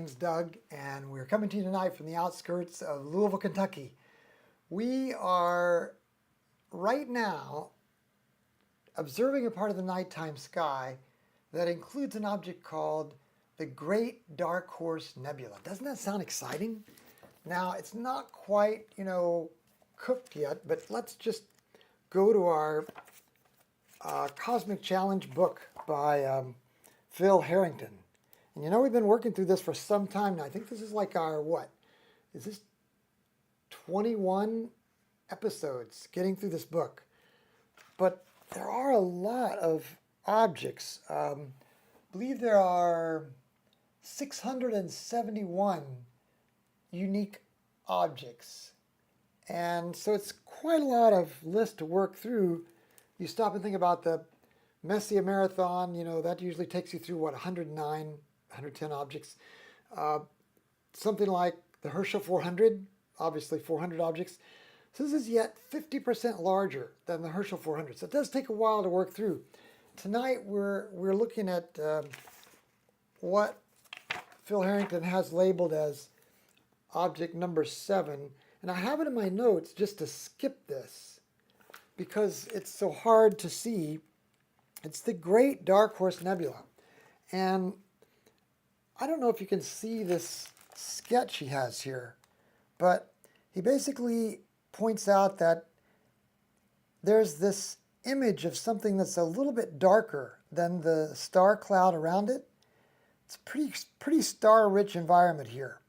name's Doug, and we're coming to you tonight from the outskirts of Louisville, Kentucky. We are right now observing a part of the nighttime sky that includes an object called the Great Dark Horse Nebula. Doesn't that sound exciting? Now, it's not quite, cooked yet, but let's just go to our Cosmic Challenge book by Phil Harrington. And we've been working through this for some time now. I think this is like our, is this 21 episodes getting through this book? But there are a lot of objects. I believe there are 671 unique objects. And so it's quite a lot of list to work through. You stop and think about the Messier marathon, that usually takes you through, 109, 110 objects. Something like the Herschel 400, obviously 400 objects. So this is yet 50% larger than the Herschel 400. So it does take a while to work through. Tonight we're looking at what Phil Harrington has labeled as object number 7. And I have it in my notes just to skip this because it's so hard to see. It's the Great Dark Horse Nebula. And I don't know if you can see this sketch he has here, but he basically points out that there's this image of something that's a little bit darker than the star cloud around it. It's a pretty star-rich environment here.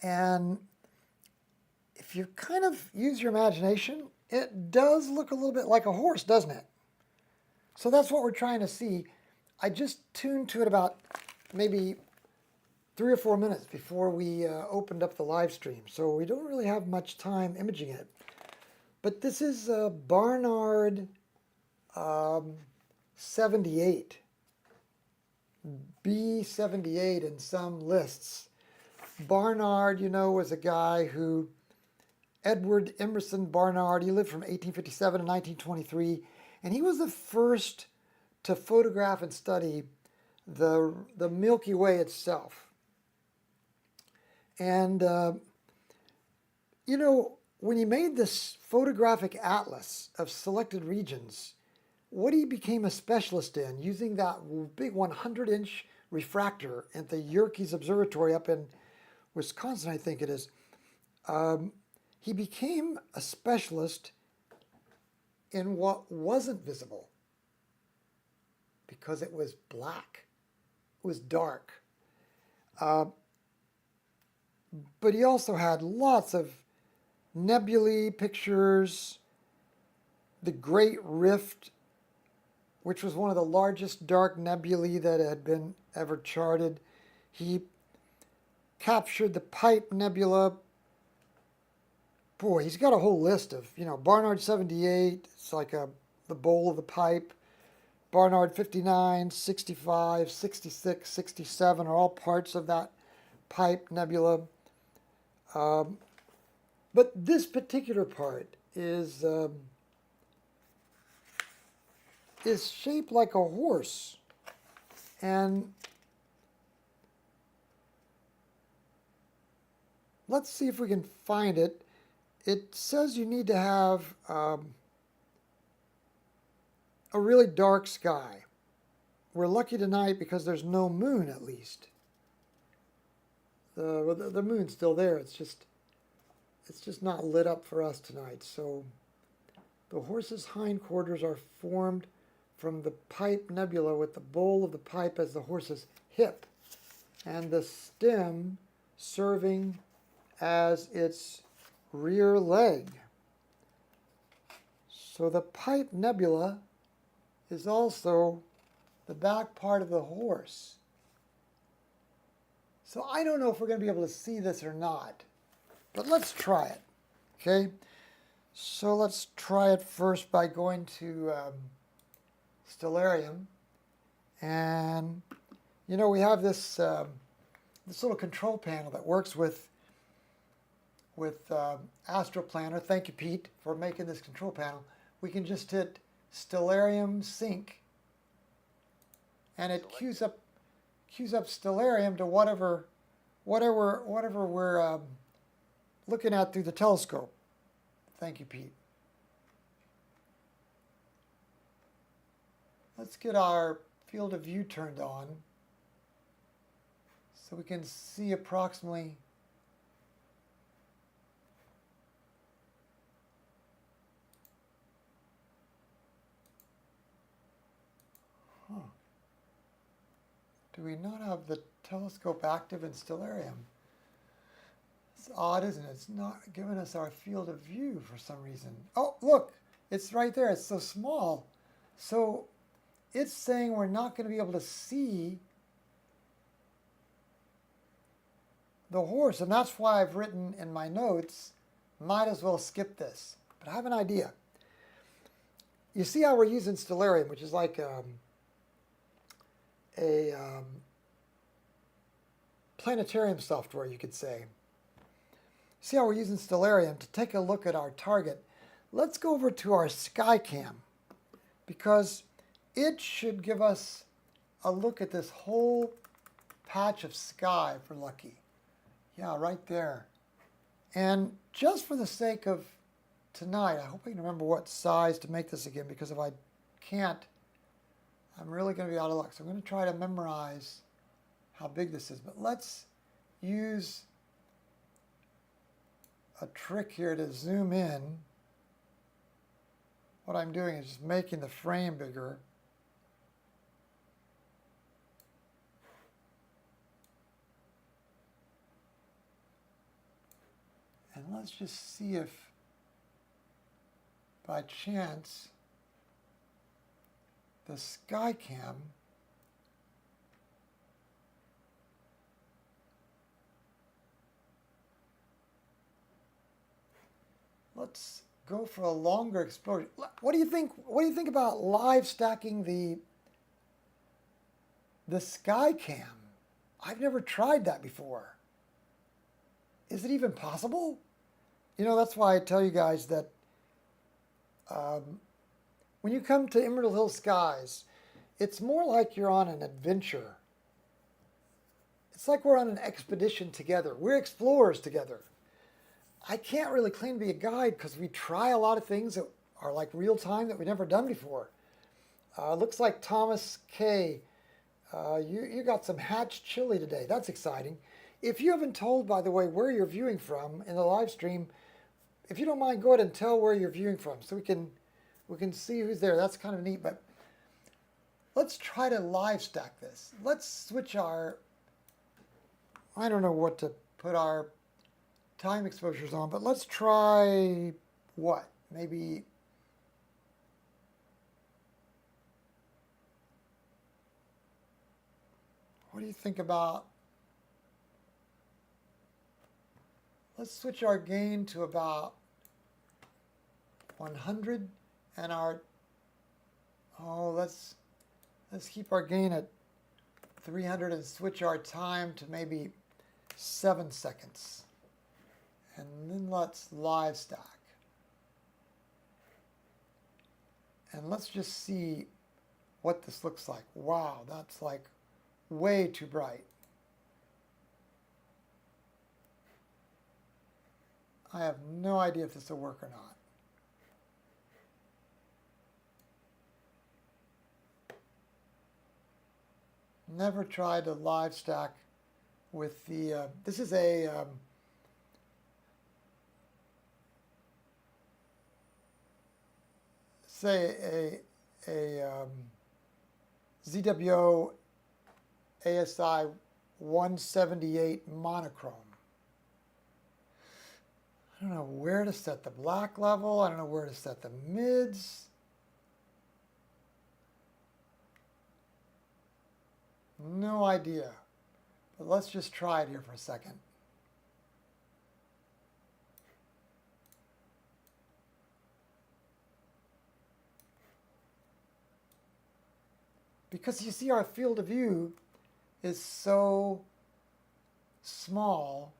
And if you kind of use your imagination, it does look a little bit like a horse, doesn't it? So that's what we're trying to see. I just tuned to it about maybe 3 or 4 minutes before we opened up the live stream. So we don't really have much time imaging it. But this is Barnard 78. B78 in some lists. Barnard, was a guy who, Edward Emerson Barnard, he lived from 1857 to 1923, and he was the first to photograph and study the Milky Way itself. And, when he made this photographic atlas of selected regions, what he became a specialist in, using that big 100-inch refractor at the Yerkes Observatory up in Wisconsin, I think it is, he became a specialist in what wasn't visible because it was black, it was dark. But he also had lots of nebulae pictures, the Great Rift, which was one of the largest dark nebulae that had been ever charted. He captured the Pipe Nebula. Boy, he's got a whole list of, Barnard 78, it's like the bowl of the pipe. Barnard 59, 65, 66, 67 are all parts of that Pipe Nebula. But this particular part is shaped like a horse. And let's see if we can find it. It says you need to have a really dark sky. We're lucky tonight because there's no moon, at least. The moon's still there. It's just not lit up for us tonight. So the horse's hindquarters are formed from the Pipe Nebula with the bowl of the pipe as the horse's hip, and the stem serving as its rear leg. So the Pipe Nebula is also the back part of the horse. So I don't know if we're going to be able to see this or not, but let's try it, okay? So let's try it first by going to Stellarium, and we have this this little control panel that works with Astro Planner. Thank you, Pete, for making this control panel. We can just hit Stellarium Sync, and it queues up Stellarium to whatever whatever we're looking at through the telescope. Thank you, Pete. Let's get our field of view turned on so we can see approximately Do we not have the telescope active in stellarium? It's odd, isn't it? It's not giving us our field of view for some reason. Oh, look, it's right there. It's so small. So it's saying we're not going to be able to see the horse. And that's why I've written in my notes, might as well skip this. But I have an idea. You see how we're using stellarium, which is like a planetarium software, you could say. See how we're using stellarium to take a look at our target. Let's go over to our SkyCam, because it should give us a look at this whole patch of sky if we're lucky. Yeah, right there. And just for the sake of tonight, I hope I can remember what size to make this again, because if I can't, I'm really going to be out of luck. So I'm going to try to memorize how big this is. But let's use a trick here to zoom in. What I'm doing is just making the frame bigger. And let's just see if by chance the SkyCam let's go for a longer exposure. What do you think? What do you think about live stacking the SkyCam? I've never tried that before. Is it even possible? You know, that's why I tell you guys that when you come to Emerald Hill Skies, it's more like you're on an adventure. It's like we're on an expedition together. We're explorers together. I can't really claim to be a guide because we try a lot of things that are like real time that we've never done before. Looks like Thomas K. You got some hatch chili today. That's exciting. If you haven't told, by the way, where you're viewing from in the live stream, if you don't mind, go ahead and tell where you're viewing from so we can see who's there. That's kind of neat. But let's try to live stack this. Let's switch our, I don't know what to put our time exposures on, but let's try what? Maybe what do you think about, let's switch our gain to about 100 and our, let's keep our gain at 300 and switch our time to maybe 7 seconds. And then let's live stack. And let's just see what this looks like. Wow, that's like way too bright. I have no idea if this will work or not. Never tried to live stack with the, this is a, say a ZWO ASI2600MC monochrome. I don't know where to set the black level. I don't know where to set the mids. No idea. But let's just try it here for a second. Because you see our field of view is so small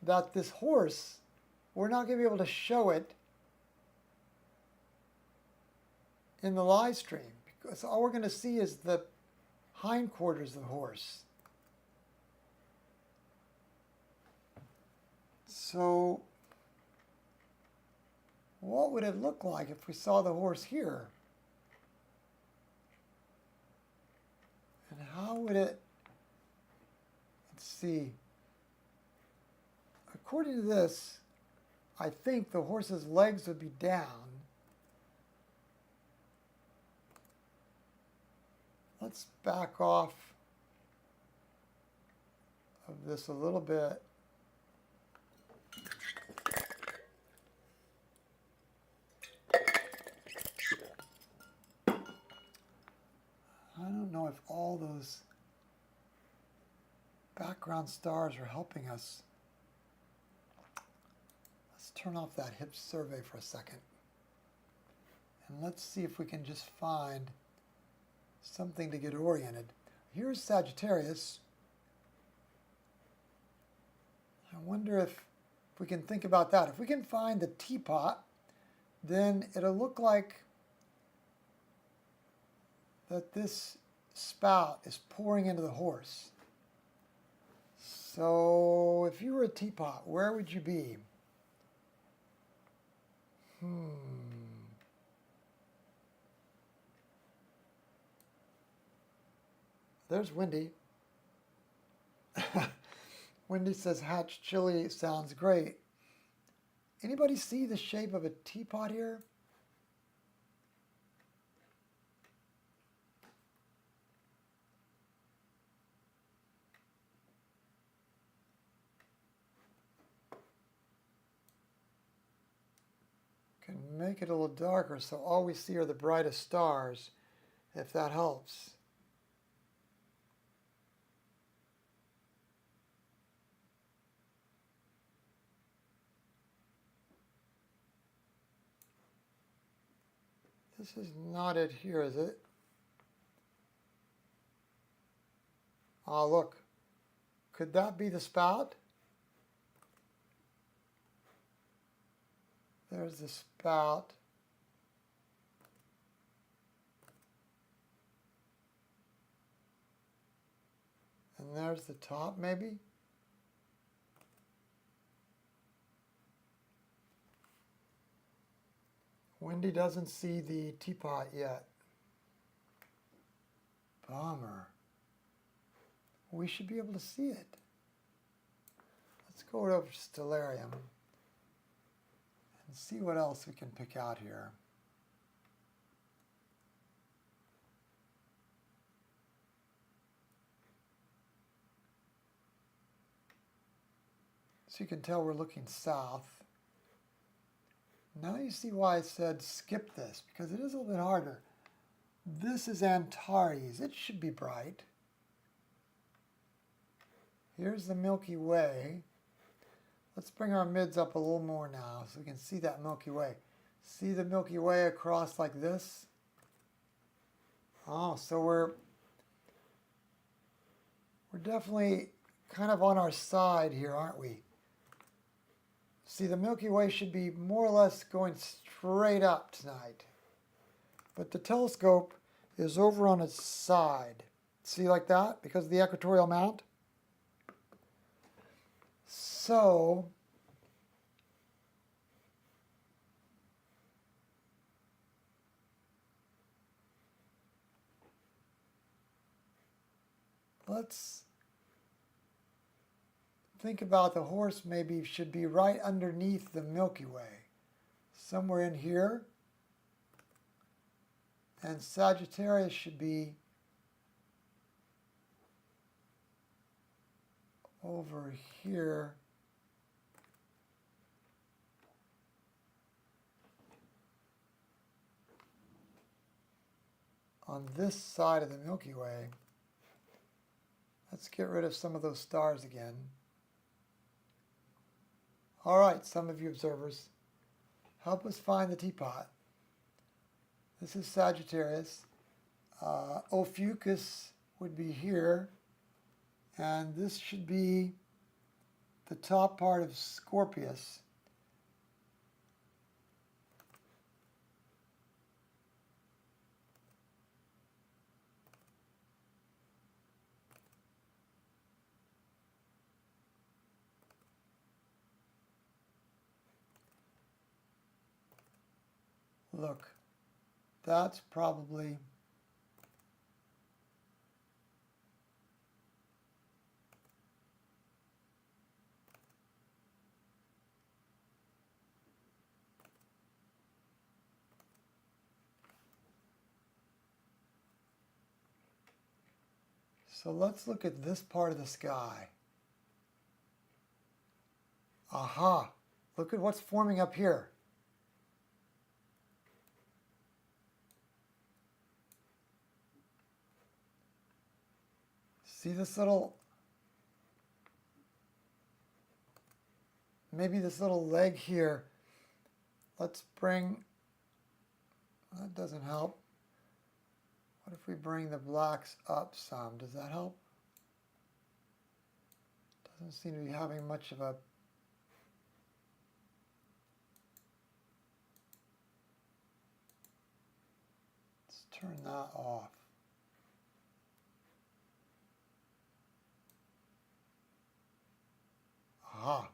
that this horse, we're not going to be able to show it in the live stream, because all we're going to see is the hindquarters of the horse. So what would it look like if we saw the horse here? And how would it, let's see, according to this, I think the horse's legs would be down. Let's back off of this a little bit. I don't know if all those background stars are helping us. Let's turn off that HIP survey for a second. And let's see if we can just find something to get oriented. Here's Sagittarius. I wonder if we can think about that. If we can find the teapot, then it'll look like that this spout is pouring into the horse. So if you were a teapot, where would you be? There's Wendy. Wendy says hatch chili sounds great. Anybody see the shape of a teapot here? Can make it a little darker so all we see are the brightest stars, if that helps. This is not it here, is it? Ah, look. Could that be the spout? There's the spout. And there's the top, maybe? Wendy doesn't see the teapot yet. Bummer. We should be able to see it. Let's go over to Stellarium and see what else we can pick out here. So you can tell we're looking south. Now you see why I said skip this, because it is a little bit harder. This is Antares. It should be bright. Here's the Milky Way. Let's bring our mids up a little more now so we can see that Milky Way. See the Milky Way across like this? Oh, so we're definitely kind of on our side here, aren't we? See, the Milky Way should be more or less going straight up tonight. But the telescope is over on its side. See, like that? Because of the equatorial mount. So, let's think about the horse maybe should be right underneath the Milky Way. Somewhere in here. And Sagittarius should be over here. On this side of the Milky Way. Let's get rid of some of those stars again. All right, some of you observers, help us find the teapot. This is Sagittarius. Ophiuchus would be here, and this should be the top part of Scorpius. look, that's probably so let's look at this part of the sky. Aha! Look at what's forming up here. See this little, maybe this little leg here. Let's bring, that doesn't help. What if we bring the blacks up some? Does that help? Doesn't seem to be having much of a, let's turn that off. Aha.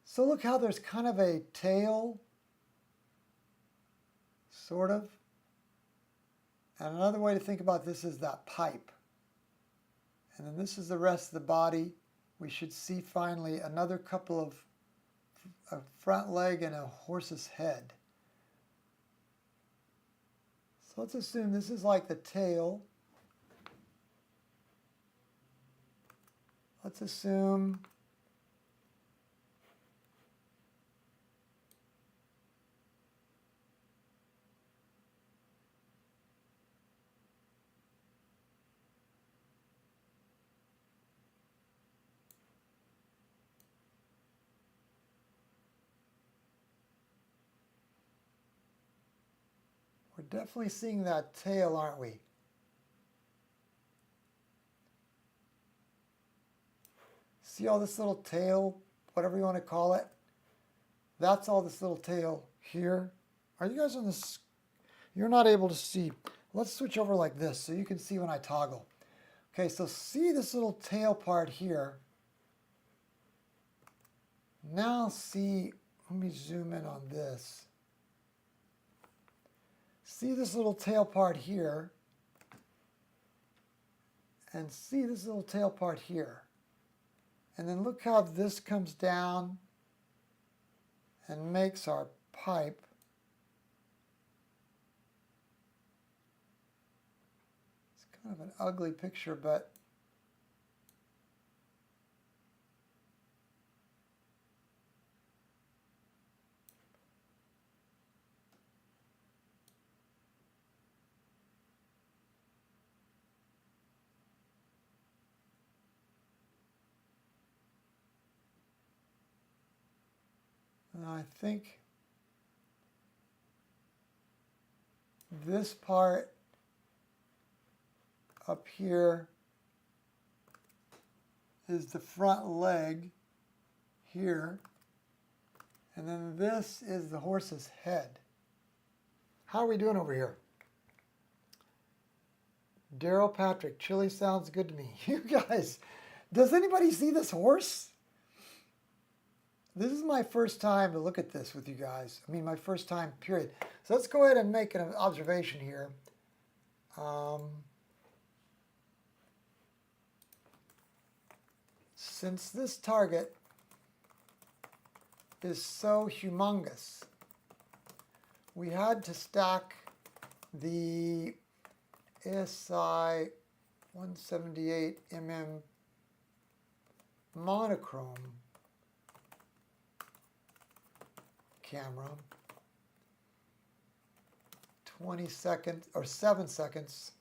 So look how there's kind of a tail, sort of. And another way to think about this is that pipe. And then this is the rest of the body. We should see finally another couple of a front leg and a horse's head. So let's assume this is like the tail. Let's assume we're definitely seeing that tail, aren't we? See all this little tail, whatever you want to call it? That's all this little tail here. Are you guys on this? You're not able to see. Let's switch over like this so you can see when I toggle. Okay, so see this little tail part here. Now see, let me zoom in on this. See this little tail part here, and see this little tail part here. And then look how this comes down and makes our pipe. It's kind of an ugly picture, but I think this part up here is the front leg here, and then this is the horse's head. How are we doing over here? Daryl Patrick, chili sounds good to me. You guys, does anybody see this horse? This is my first time to look at this with you guys. I mean, my first time, period. So let's go ahead and make an observation here. Since this target is so humongous, we had to stack the ASI178mm monochrome camera, 20 seconds or 7 seconds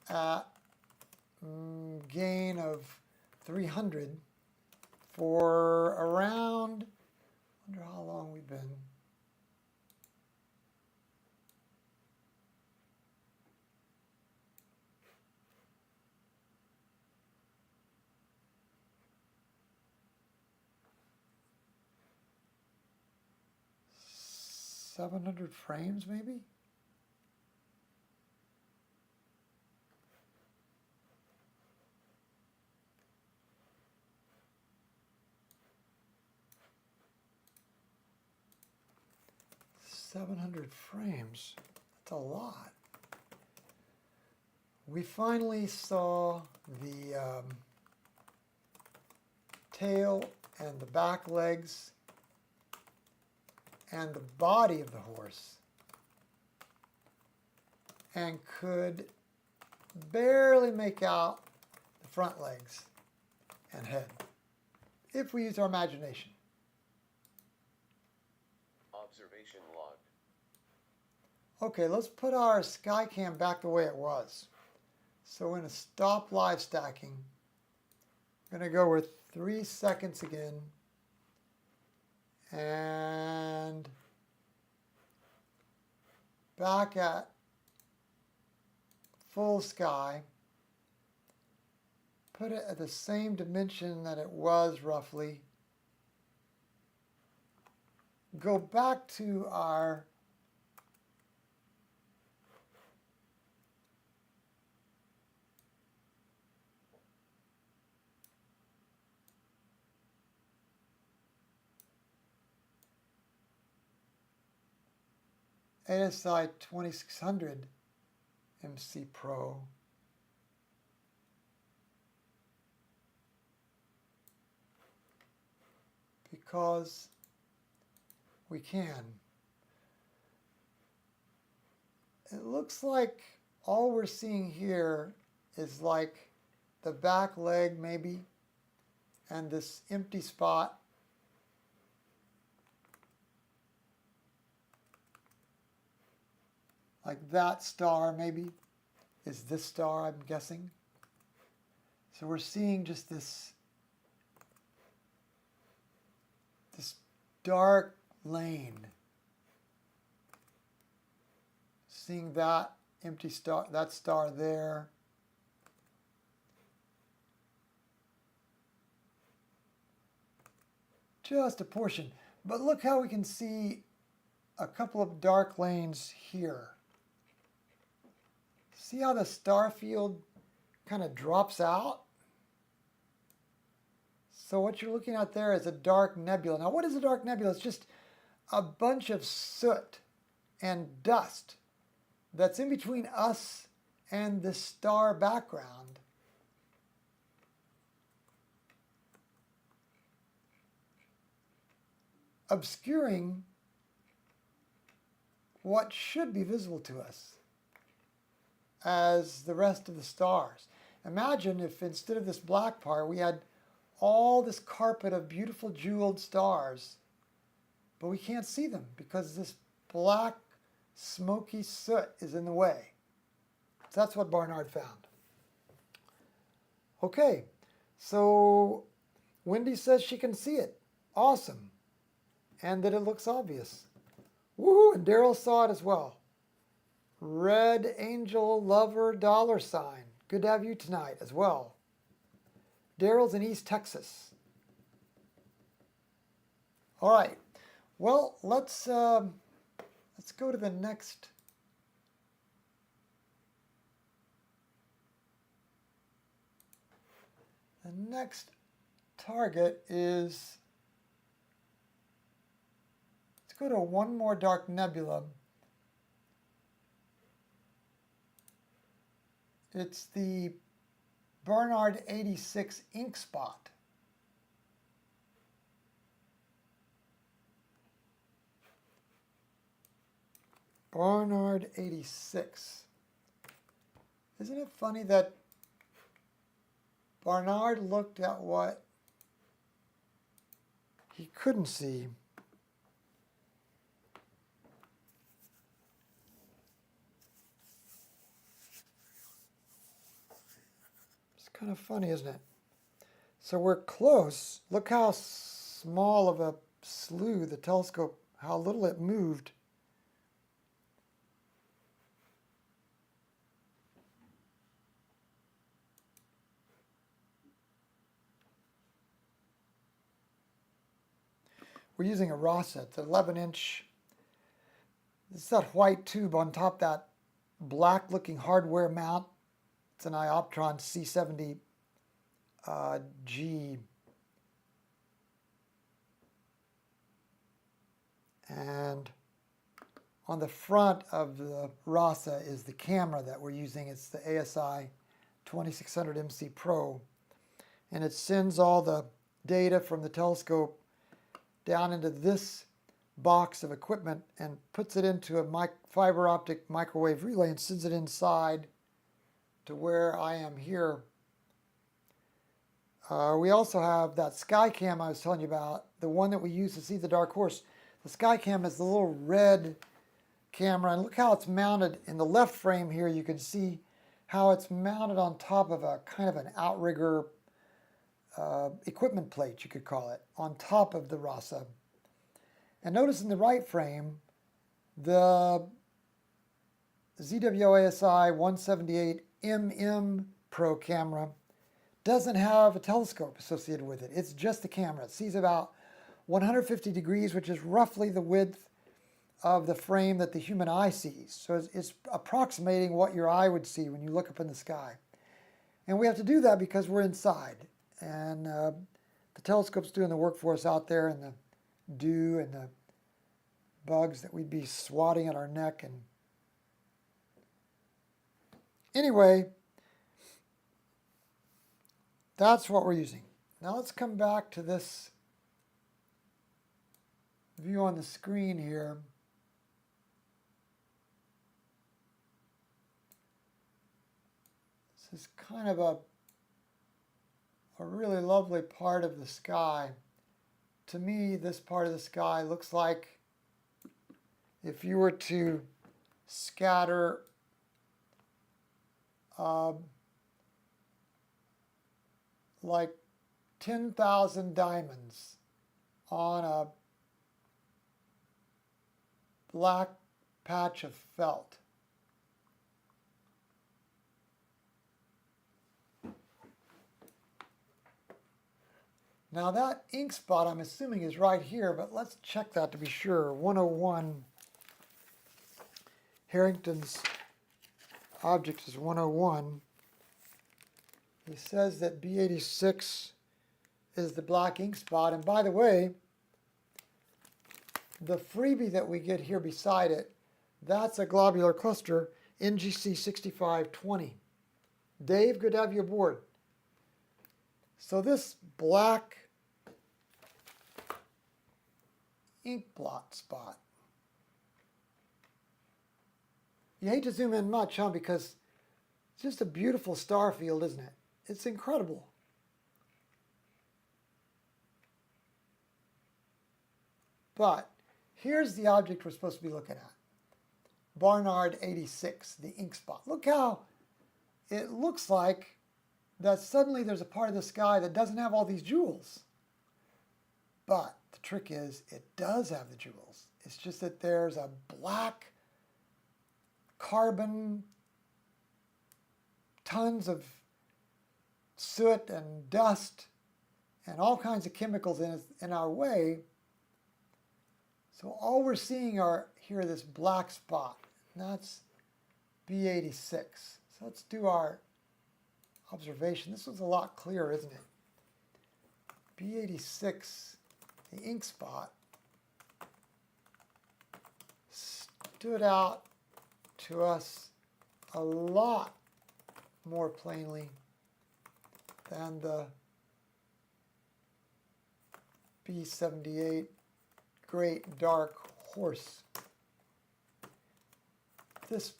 at gain of 300 for around, I wonder how long we've been. 700 frames maybe? $700 frames. That's a lot. We finally saw the tail and the back legs and the body of the horse, and could barely make out the front legs and head if we use our imagination. Observation logged. Okay, let's put our Skycam back the way it was. So we're going to stop live stacking. I'm going to go with 3 seconds again. And back at full sky. Put it at the same dimension that it was roughly. Go back to our ASI 2600 MC Pro. Because we can. It looks like all we're seeing here is like the back leg maybe, and this empty spot. Like that star maybe is this star, I'm guessing. So we're seeing just this dark lane. Seeing that empty star, that star there. Just a portion. But look how we can see a couple of dark lanes here. See how the star field kind of drops out? So what you're looking at there is a dark nebula. Now what is a dark nebula? It's just a bunch of soot and dust that's in between us and the star background. Obscuring what should be visible to us as the rest of the stars. Imagine if instead of this black part we had all this carpet of beautiful jeweled stars, but we can't see them because this black smoky soot is in the way. So that's what Barnard found. Okay, so Wendy says she can see it. Awesome. And that it looks obvious. Woohoo, and Daryl saw it as well. Red Angel Lover $. Good to have you tonight as well. Daryl's in East Texas. All right. Well, let's go to the next. The next target is. Let's go to one more dark nebula. It's the Barnard 86 ink spot. Barnard 86. Isn't it funny that Barnard looked at what he couldn't see? Kind of funny, isn't it? So we're close. Look how small of a slew the telescope, how little it moved. We're using a RASA. It's an 11-inch It's that white tube on top of that black looking hardware mount. It's an iOptron C70 G. And on the front of the RASA is the camera that we're using. It's the ASI2600MC Pro. And it sends all the data from the telescope down into this box of equipment and puts it into a fiber optic microwave relay and sends it inside to where I am here. We also have that Skycam I was telling you about, the one that we use to see the dark horse. The Skycam is the little red camera, and look how it's mounted in the left frame here. You can see how it's mounted on top of a kind of an outrigger equipment plate, you could call it, on top of the RASA. And notice in the right frame, the ZWO ASI2600MC Pro camera doesn't have a telescope associated with it. It's just the camera. It sees about 150 degrees, which is roughly the width of the frame that the human eye sees. So it's approximating what your eye would see when you look up in the sky. And we have to do that because we're inside. And the telescope's doing the work for us out there in the dew and the bugs that we'd be swatting at our neck. And anyway, that's what we're using. Now let's come back to this view on the screen here. This is kind of a really lovely part of the sky. To me, this part of the sky looks like if you were to scatter like 10,000 diamonds on a black patch of felt. Now that ink spot I'm assuming is right here, but let's check that to be sure. 101, Harrington's object is 101. He says that B86 is the black ink spot. And by the way, the freebie that we get here beside it, that's a globular cluster, NGC 6520. Dave, good to have you aboard. So this black ink blot spot, you hate to zoom in much, huh? Because it's just a beautiful star field, isn't it? It's incredible. But here's the object we're supposed to be looking at. Barnard 86, the ink spot. Look how it looks like that suddenly there's a part of the sky that doesn't have all these jewels. But the trick is it does have the jewels. It's just that there's a black carbon, tons of soot and dust and all kinds of chemicals in our way. So all we're seeing are here this black spot. And that's B86. So let's do our observation. This was a lot clearer, isn't it? B86, the ink spot, stood out to us a lot more plainly than the B78 Great Dark Horse. This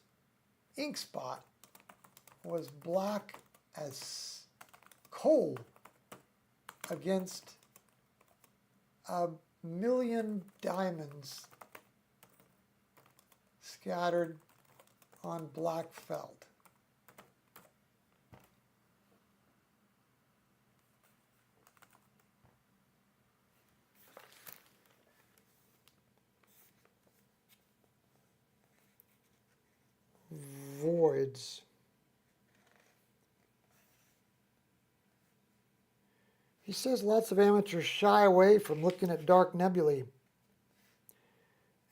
ink spot was black as coal against a million diamonds scattered on black felt. Voids. He says lots of amateurs shy away from looking at dark nebulae.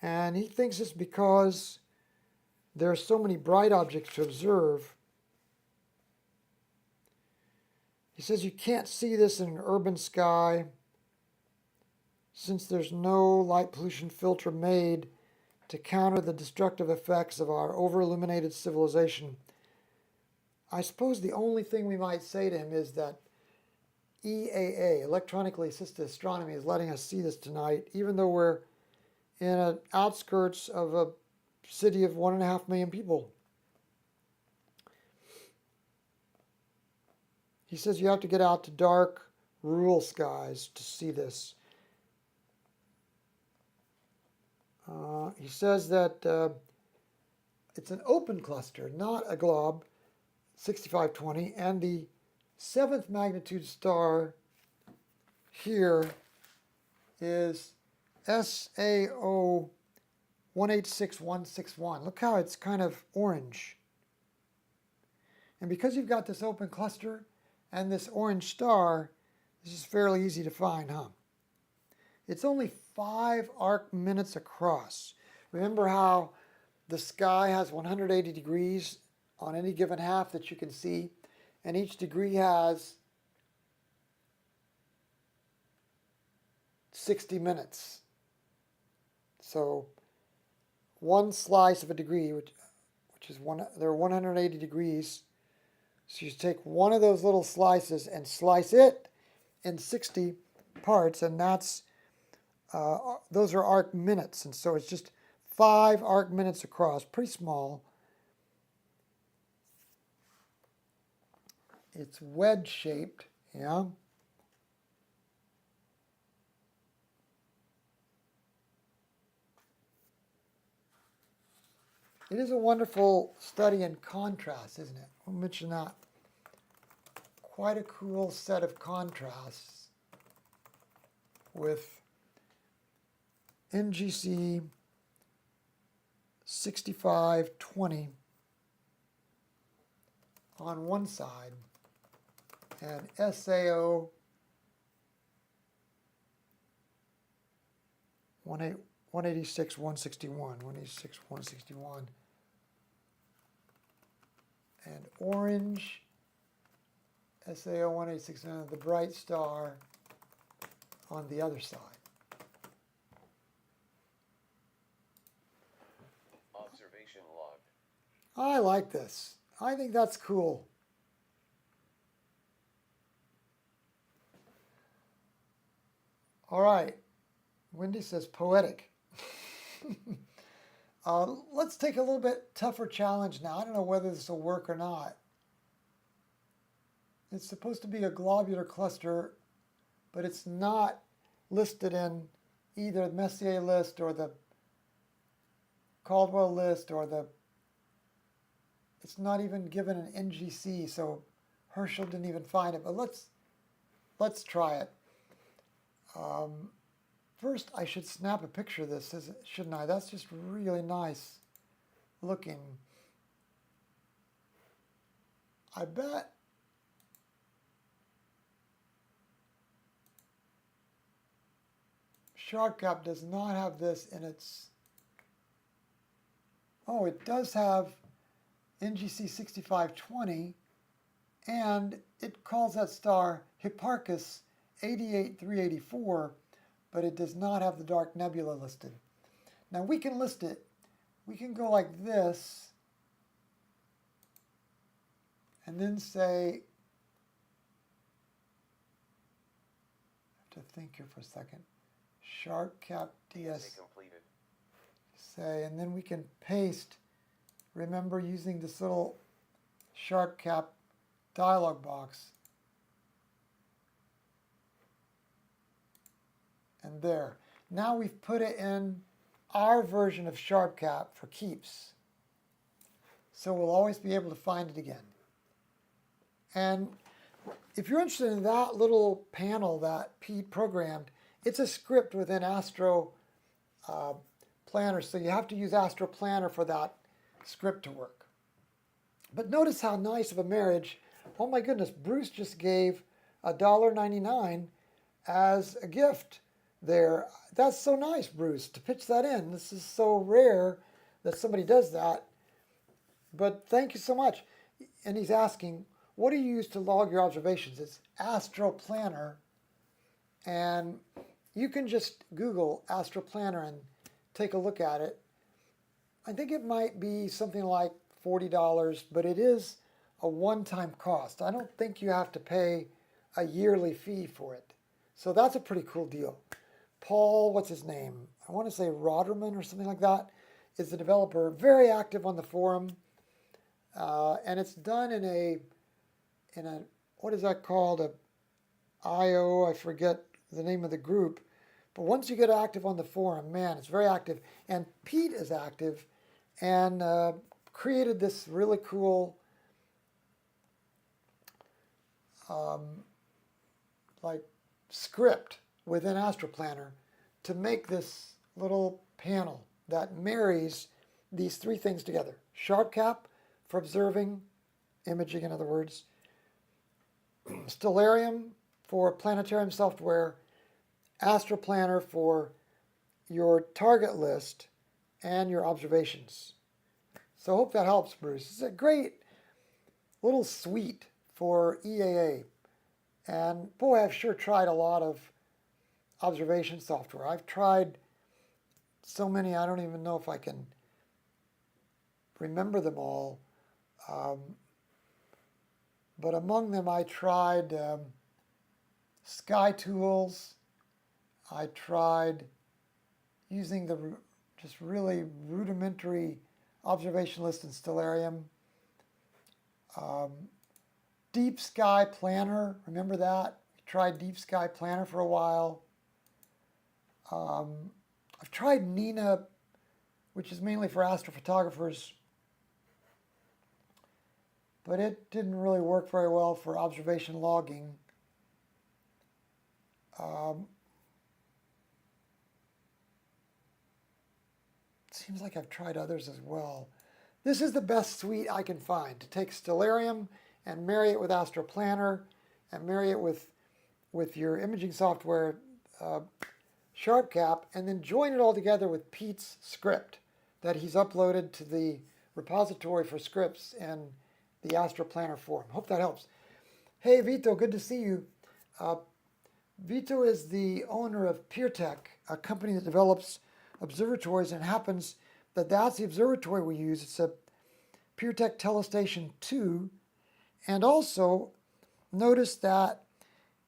And he thinks it's because there are so many bright objects to observe. He says you can't see this in an urban sky since there's no light pollution filter made to counter the destructive effects of our over-illuminated civilization. I suppose the only thing we might say to him is that EAA, Electronically-assisted Astronomy, is letting us see this tonight, even though we're in the outskirts of a city of 1.5 million people. He says you have to get out to dark, rural skies to see this. He says that it's an open cluster, not a glob, 6520, and the 7th magnitude star here is SAO 186161. Look how it's kind of orange. And because you've got this open cluster and this orange star, this is fairly easy to find, huh? It's only 5 arc minutes across. Remember how the sky has 180 degrees on any given half that you can see, and each degree has 60 minutes. So one slice of a degree, which is there are 180 degrees. So you take one of those little slices and slice it in 60 parts, and that's those are arc minutes, and so it's just 5 arc minutes across, pretty small. It's wedge-shaped, yeah. It is a wonderful study in contrast, isn't it? I'll mention that. Quite a cool set of contrasts with NGC 6520 on one side and SAO 186.161 and orange SAO 186, the bright star on the other side. Observation logged. I like this. I think that's cool. All right. Wendy says poetic. Let's take a little bit tougher challenge now. I don't know whether this will work or not. It's supposed to be a globular cluster, but it's not listed in either the Messier list or the Caldwell list or it's not even given an NGC, so Herschel didn't even find it. But let's try it. First, I should snap a picture of this, shouldn't I? That's just really nice looking. I bet SharpCap does not have this in its... Oh, it does have NGC 6520, and it calls that star Hipparchus 88384, but it does not have the dark nebula listed. Now we can list it. We can go like this, and then say, I have to think here for a second, SharpCap DS, Completed. say, and then we can paste, remember using this little SharpCap dialog box. And there. Now we've put it in our version of SharpCap for keeps. So we'll always be able to find it again. And if you're interested in that little panel that Pete programmed, it's a script within Astro Planner, so you have to use Astro Planner for that script to work. But notice how nice of a marriage. Oh my goodness, Bruce just gave $1.99 as a gift there. That's so nice, Bruce, to pitch that in. This is so rare that somebody does that. But thank you so much. And he's asking, what do you use to log your observations? It's Astro Planner. And you can just Google Astro Planner and take a look at it. I think it might be something like $40, but it is a one-time cost. I don't think you have to pay a yearly fee for it. So that's a pretty cool deal. Paul, what's his name? I want to say Roderman or something like that, is the developer, very active on the forum. And it's done in a, what is that called? A I forget the name of the group. But once you get active on the forum, man, it's very active. And Pete is active and created this really cool like script within AstroPlanner to make this little panel that marries these three things together. SharpCap for observing, imaging in other words, Stellarium for planetarium software, AstroPlanner for your target list and your observations. So I hope that helps, Bruce. It's a great little suite for EAA. And boy, I've sure tried a lot of observation software. I've tried so many, I don't even know if I can remember them all. But among them, I tried Sky Tools. I tried using the just really rudimentary observation list in Stellarium. Deep Sky Planner, remember that? I tried Deep Sky Planner for a while. I've tried Nina, which is mainly for astrophotographers, but it didn't really work very well for observation logging. Seems like I've tried others as well. This is the best suite I can find to take Stellarium and marry it with Astro Planner and marry it with your imaging software, SharpCap, and then join it all together with Pete's script that he's uploaded to the repository for scripts in the Astro Planner forum. Hope that helps. Hey, Vito, good to see you. Vito is the owner of Pier-Tech, a company that develops observatories, and it happens that that's the observatory we use. It's a Pier-Tech Tele-Station 2. And also, notice that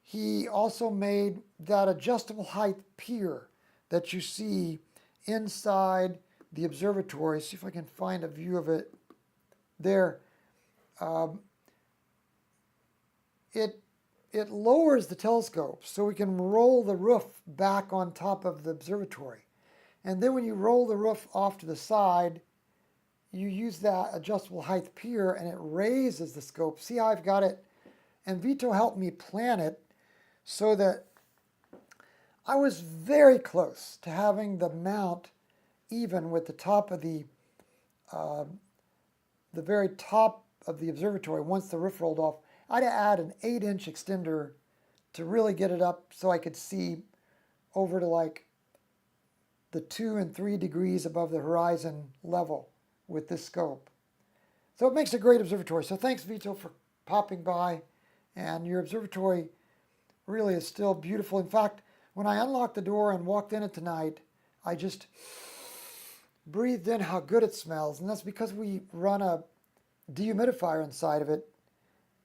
he also made that adjustable height pier that you see inside the observatory. See if I can find a view of it there. It lowers the telescope so we can roll the roof back on top of the observatory. And then when you roll the roof off to the side, you use that adjustable height pier and it raises the scope. See how I've got it? And Vito helped me plan it so that I was very close to having the mount even with the top of the very top of the observatory. Once the roof rolled off, I'd add an 8-inch extender to really get it up so I could see over to like the 2 and 3 degrees above the horizon level with this scope. So it makes a great observatory. So thanks, Vito, for popping by. And your observatory really is still beautiful. In fact, when I unlocked the door and walked in it tonight, I just breathed in how good it smells. And that's because we run a dehumidifier inside of it.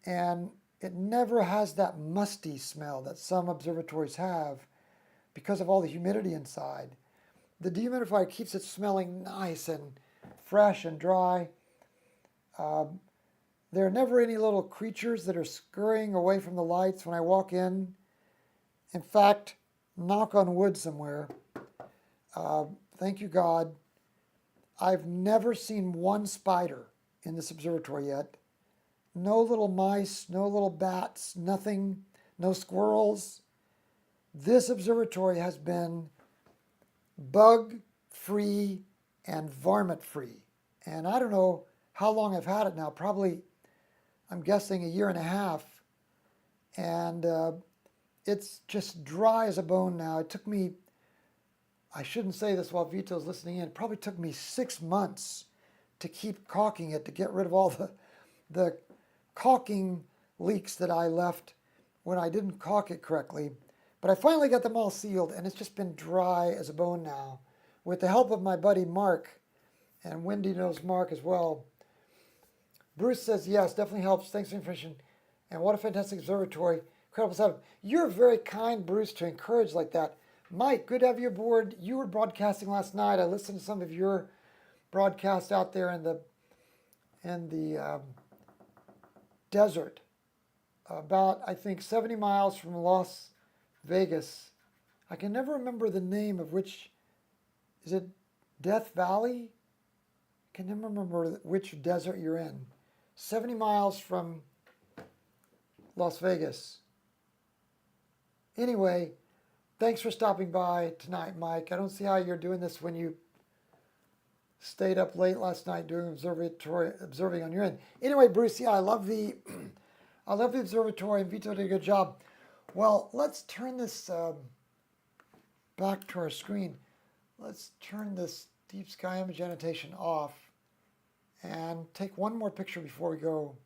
And it never has that musty smell that some observatories have because of all the humidity inside. The dehumidifier keeps it smelling nice and fresh and dry. There are never any little creatures that are scurrying away from the lights when I walk in. In fact, knock on wood somewhere. Thank you, God. I've never seen one spider in this observatory yet. No little mice, no little bats, nothing, no squirrels. This observatory has been bug-free and varmint-free. And I don't know how long I've had it now, probably, I'm guessing, 1.5 years. And it's just dry as a bone now. It took me, I shouldn't say this while Vito's listening in, it probably took me 6 months to keep caulking it to get rid of all the caulking leaks that I left when I didn't caulk it correctly. But I finally got them all sealed, and it's just been dry as a bone now. With the help of my buddy Mark, and Wendy knows Mark as well. Bruce says, yes, definitely helps. Thanks for the information. And what a fantastic observatory. Incredible stuff. You're very kind, Bruce, to encourage like that. Mike, good to have you aboard. You were broadcasting last night. I listened to some of your broadcasts out there in the desert, about, I think, 70 miles from Las Vegas. I can never remember the name of which, is it Death Valley? I can never remember which desert you're in. 70 miles from Las Vegas. Anyway, thanks for stopping by tonight, Mike. I don't see how you're doing this when you stayed up late last night doing observing on your end. Anyway, Bruce, yeah, I love the observatory, and Vito did a good job. Well, let's turn this back to our screen. Let's turn this deep sky image annotation off and take one more picture before we go.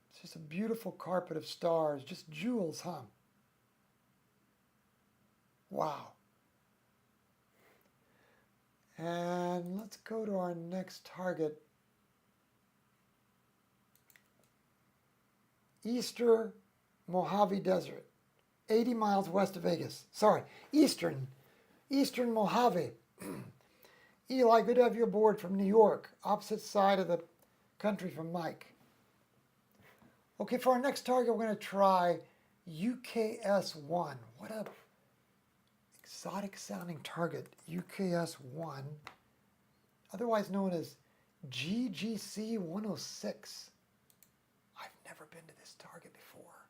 It's just a beautiful carpet of stars, just jewels, huh? Wow. And let's go to our next target. Eastern Mojave Desert, 80 miles west of Vegas. Sorry, Eastern Mojave. Eli, good to have you aboard from New York, opposite side of the country from Mike. Okay, for our next target, we're going to try UKS-1. What a exotic sounding target, UKS-1, otherwise known as GGC-106. I've never been to this target before.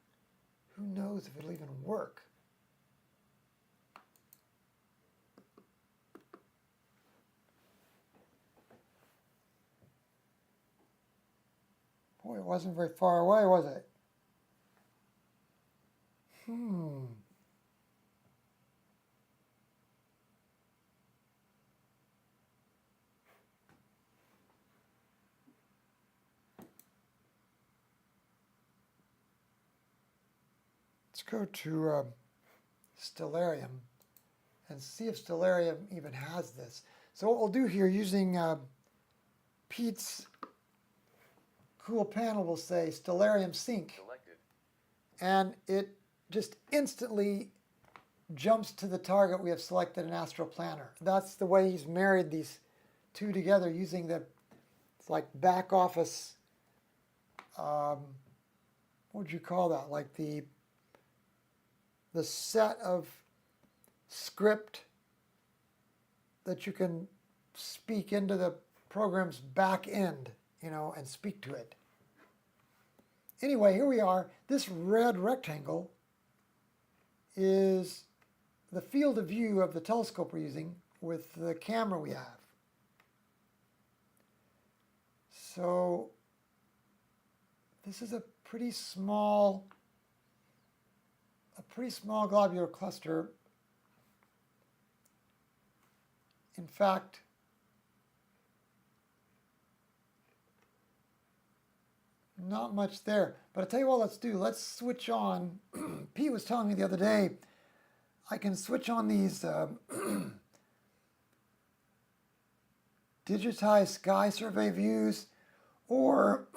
Who knows if it'll even work? Boy, it wasn't very far away, was it? Let's go to Stellarium and see if Stellarium even has this. So what we'll do here, using Pete's cool panel, will say Stellarium sync. Selected. And it just instantly jumps to the target we have selected in Astro Planner. That's the way he's married these two together, using the, it's like back office, what would you call that? Like the set of script that you can speak into the program's back end, you know, and speak to it. Anyway, here we are. This red rectangle is the field of view of the telescope we're using with the camera we have. So this is a pretty small globular cluster. In fact, not much there. But I'll tell you what, let's do. Let's switch on. Pete was telling me the other day, I can switch on these digitized sky survey views, or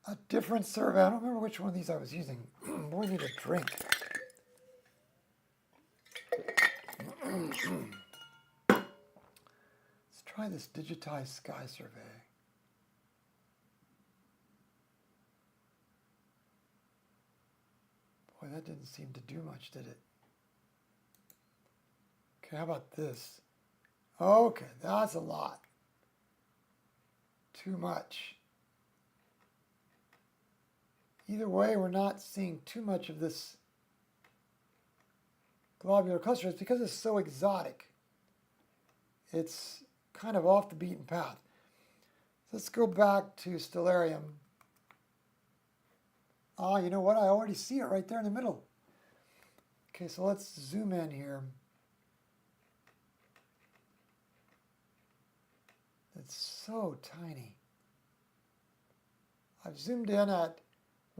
a different survey. I don't remember which one of these I was using. Boy, I need a drink. Let's try this digitized sky survey. Boy, that didn't seem to do much, did it? Okay, how about this? Okay, that's a lot. Too much. Either way, we're not seeing too much of this globular cluster. It's because it's so exotic. It's kind of off the beaten path. Let's go back to Stellarium Ah, you know what? I already see it right there in the middle. Okay, so let's zoom in here. It's so tiny. I've zoomed in at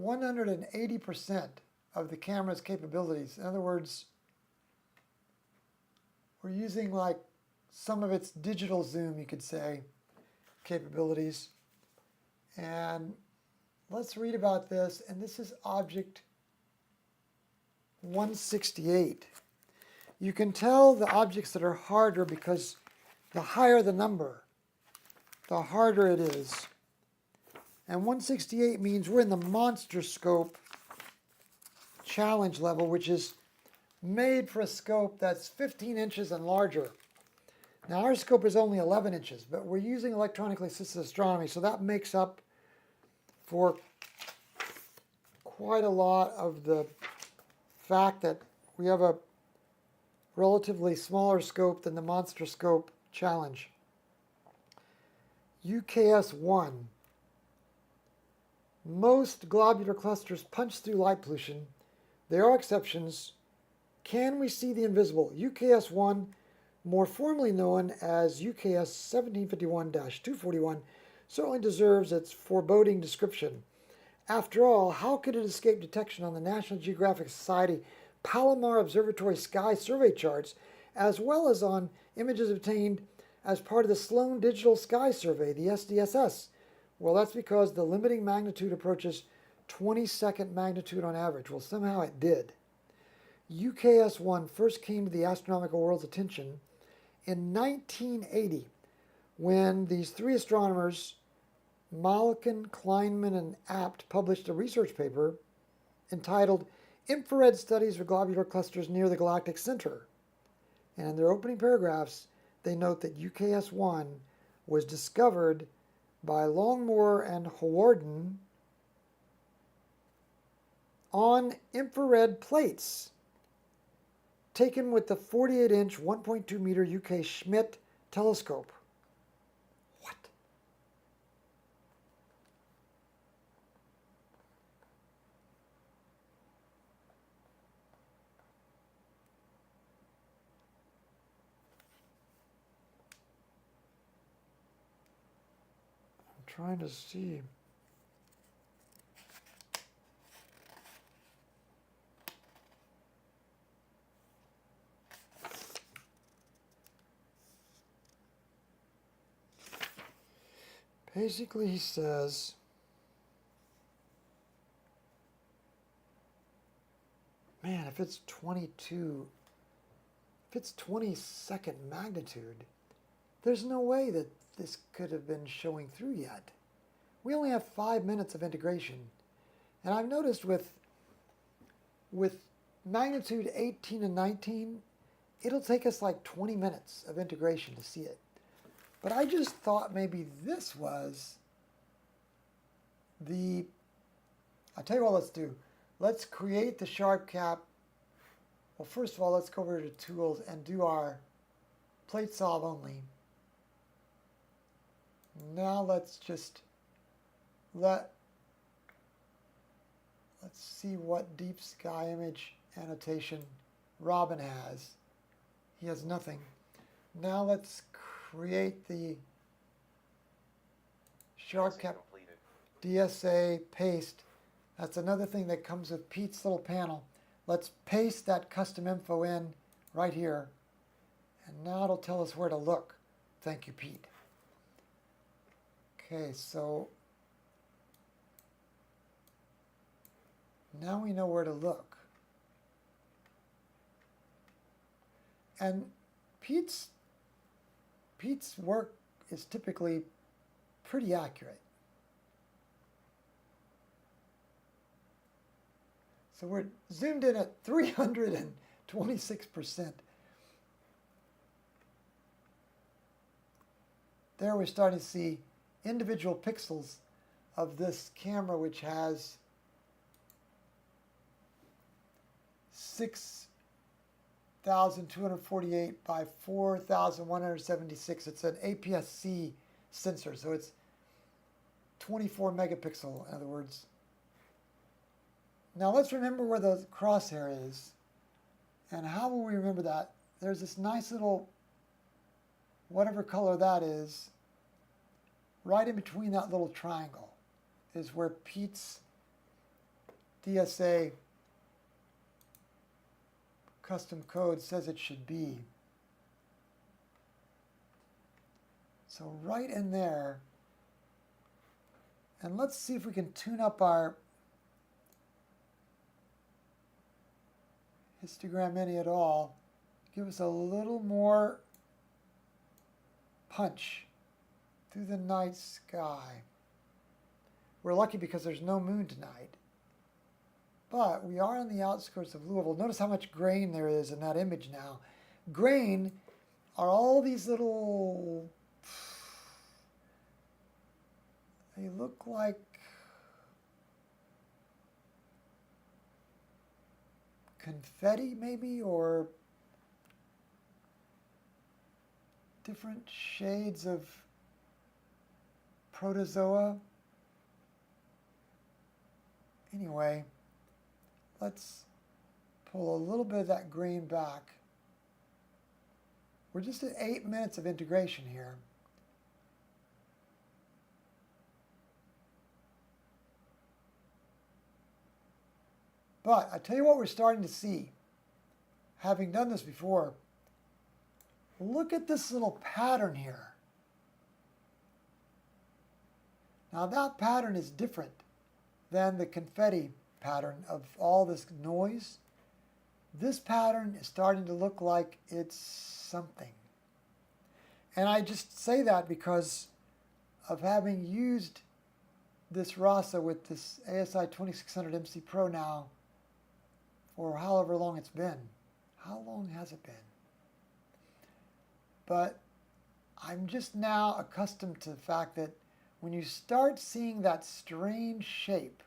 180% of the camera's capabilities. In other words, we're using like some of its digital zoom, you could say, capabilities. And let's read about this. And this is object 168. You can tell the objects that are harder because the higher the number, the harder it is. And 168 means we're in the monster scope challenge level, which is made for a scope that's 15 inches and larger. Now our scope is only 11 inches, but we're using electronically-assisted astronomy, so that makes up for quite a lot of the fact that we have a relatively smaller scope than the monster scope challenge. UKS-1. Most globular clusters punch through light pollution. There are exceptions. Can we see the invisible? UKS-1, more formally known as UKS 1751-241, certainly deserves its foreboding description. After all, how could it escape detection on the National Geographic Society Palomar Observatory sky survey charts, as well as on images obtained as part of the Sloan Digital Sky Survey, the SDSS? Well, that's because the limiting magnitude approaches 22nd magnitude on average. Well, somehow it did. UKS-1 first came to the astronomical world's attention in 1980 when these three astronomers, Malkin, Kleinman, and Apt, published a research paper entitled Infrared Studies of Globular Clusters Near the Galactic Center. And in their opening paragraphs, they note that UKS-1 was discovered by Longmore and Hawarden on infrared plates taken with the 48-inch, 1.2 meter UK Schmidt telescope. What? I'm trying to see. Basically, he says, man, if it's 22nd magnitude, there's no way that this could have been showing through yet. We only have 5 minutes of integration. And I've noticed with magnitude 18 and 19, it'll take us like 20 minutes of integration to see it. But I just thought maybe this was the, I'll tell you what let's do. Let's create the sharp cap. Well, first of all, let's go over to tools and do our plate solve only. Now let's just let's see what deep sky image annotation Robin has. He has nothing. Now let's create the sharp cap DSA paste. That's another thing that comes with Pete's little panel. Let's paste that custom info in right here. And now it'll tell us where to look. Thank you, Pete. Okay, so now we know where to look. And Pete's work is typically pretty accurate. So we're zoomed in at 326%. There we're starting to see individual pixels of this camera, which has 6,248 by 4,176. It's an APS-C sensor, so it's 24 megapixel, in other words. Now let's remember where the crosshair is. And how will we remember that? There's this nice little, whatever color that is, right in between that little triangle is where Pete's DSA custom code says it should be. So right in there, and let's see if we can tune up our histogram any at all. Give us a little more punch through the night sky. We're lucky because there's no moon tonight. But we are on the outskirts of Louisville. Notice how much grain there is in that image now. Grain are all these little, they look like confetti maybe, or different shades of protozoa. Anyway, let's pull a little bit of that green back. We're just at 8 minutes of integration here. But I tell you what we're starting to see, having done this before. Look at this little pattern here. Now that pattern is different than the confetti pattern of all this noise. This pattern is starting to look like it's something. And I just say that because of having used this RASA with this ASI2600MC Pro now for however long it's been. How long has it been? But I'm just now accustomed to the fact that when you start seeing that strange shape,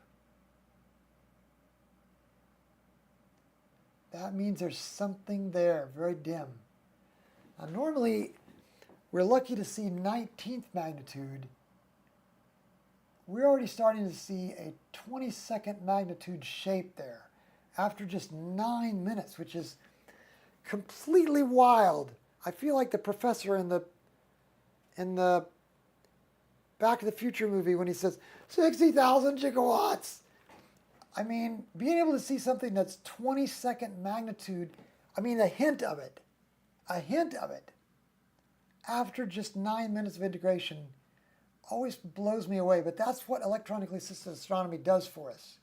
that means there's something there, very dim. Now normally, we're lucky to see 19th magnitude. We're already starting to see a 22nd magnitude shape there after just 9 minutes, which is completely wild. I feel like the professor in the Back to the Future movie when he says 60,000 gigawatts. I mean, being able to see something that's 22nd magnitude, I mean, a hint of it, after just 9 minutes of integration always blows me away. But that's what electronically assisted astronomy does for us.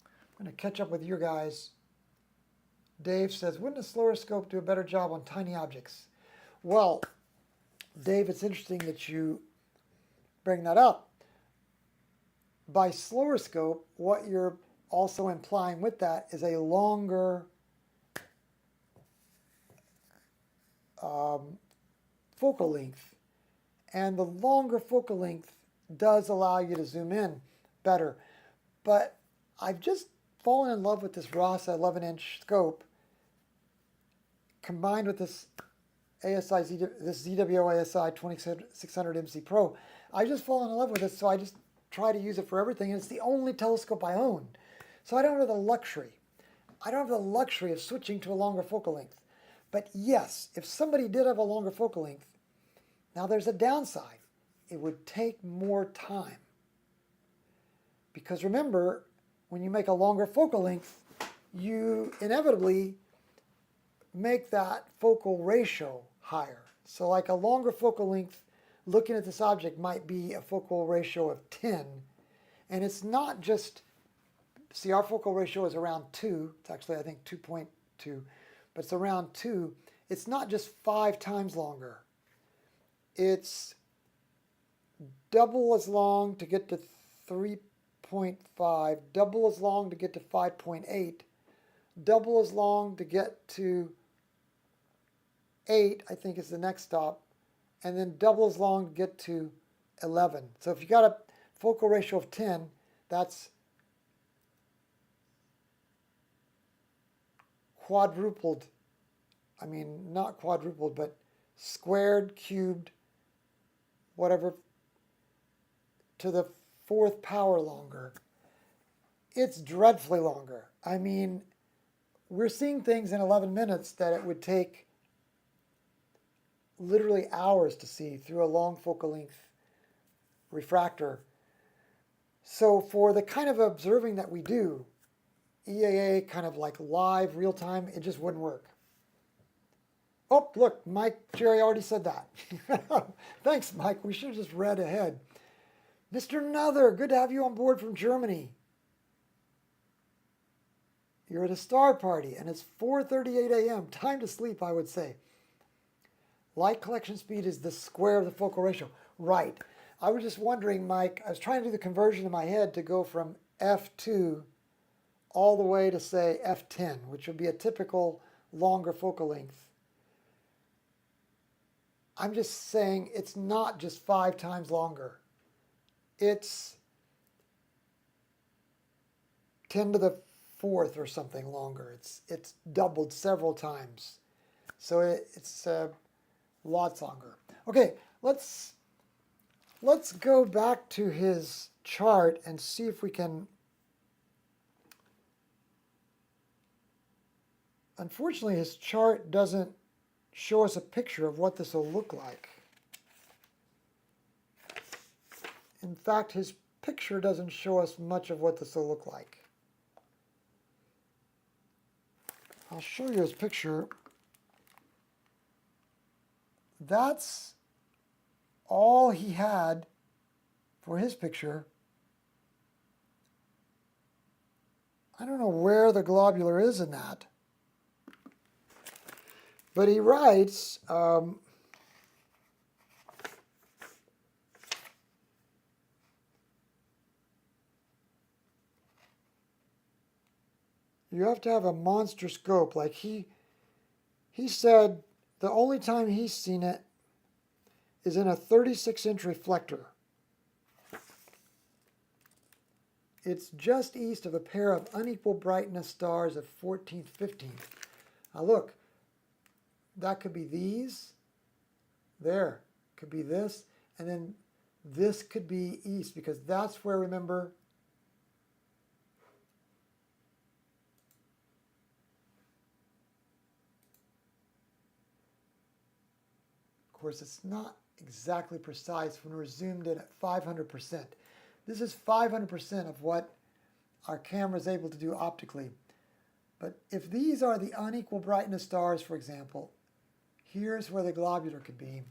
I'm going to catch up with you guys. Dave says, wouldn't a slower scope do a better job on tiny objects? Well, Dave, it's interesting that you bring that up. By slower scope, what you're also implying with that is a longer focal length. And the longer focal length does allow you to zoom in better. But I've just fallen in love with this RASA 11-inch scope combined with this this ZWO ASI2600MC Pro. I've just fallen in love with it, so I just try to use it for everything, and it's the only telescope I own. So I don't have the luxury. I don't have the luxury of switching to a longer focal length. But yes, if somebody did have a longer focal length, now there's a downside. It would take more time. Because remember, when you make a longer focal length, you inevitably make that focal ratio higher. So like a longer focal length, looking at this object might be a focal ratio of 10. And it's not just, see, our focal ratio is around 2. It's actually, I think, 2.2. But it's around 2. It's not just 5 times longer. It's double as long to get to 3.5, double as long to get to 5.8, double as long to get to 8, I think is the next stop, and then double as long to get to 11. So if you got a focal ratio of 10, that's quadrupled. I mean, not quadrupled, but squared, cubed, whatever, to the 4th power longer. it's dreadfully longer. I mean, we're seeing things in 11 minutes that it would take literally hours to see through a long focal length refractor. So for the kind of observing that we do, EAA kind of like live, real time, it just wouldn't work. Oh, look, Mike Jerry already said that. Thanks, Mike. We should have just read ahead. Mr. Nother, good to have you on board from Germany. You're at a star party, and it's 4:38 a.m. Time to sleep, I would say. Light collection speed is the square of the focal ratio. Right. I was just wondering, Mike, I was trying to do the conversion in my head to go from f2 all the way to, say, f10, which would be a typical longer focal length. I'm just saying it's not just 5 times longer. It's 10 to the 4th or something longer. It's doubled several times. So it's lots longer. Okay, let's go back to his chart and see if we can. Unfortunately, his chart doesn't show us a picture of what this will look like. In fact, his picture doesn't show us much of what this will look like. I'll show you his picture. That's all he had for his picture. I don't know where the globular is in that. But he writes, you have to have a monster scope. Like he said the only time he's seen it is in a 36-inch reflector. It's just east of a pair of unequal brightness stars of 14th, 15th. Now look, that could be these. There, could be this. And then this could be east, because that's where, remember, of course, it's not exactly precise when we're zoomed in at 500%. This is 500% of what our camera is able to do optically. But if these are the unequal brightness stars, for example, here's where the globular could be.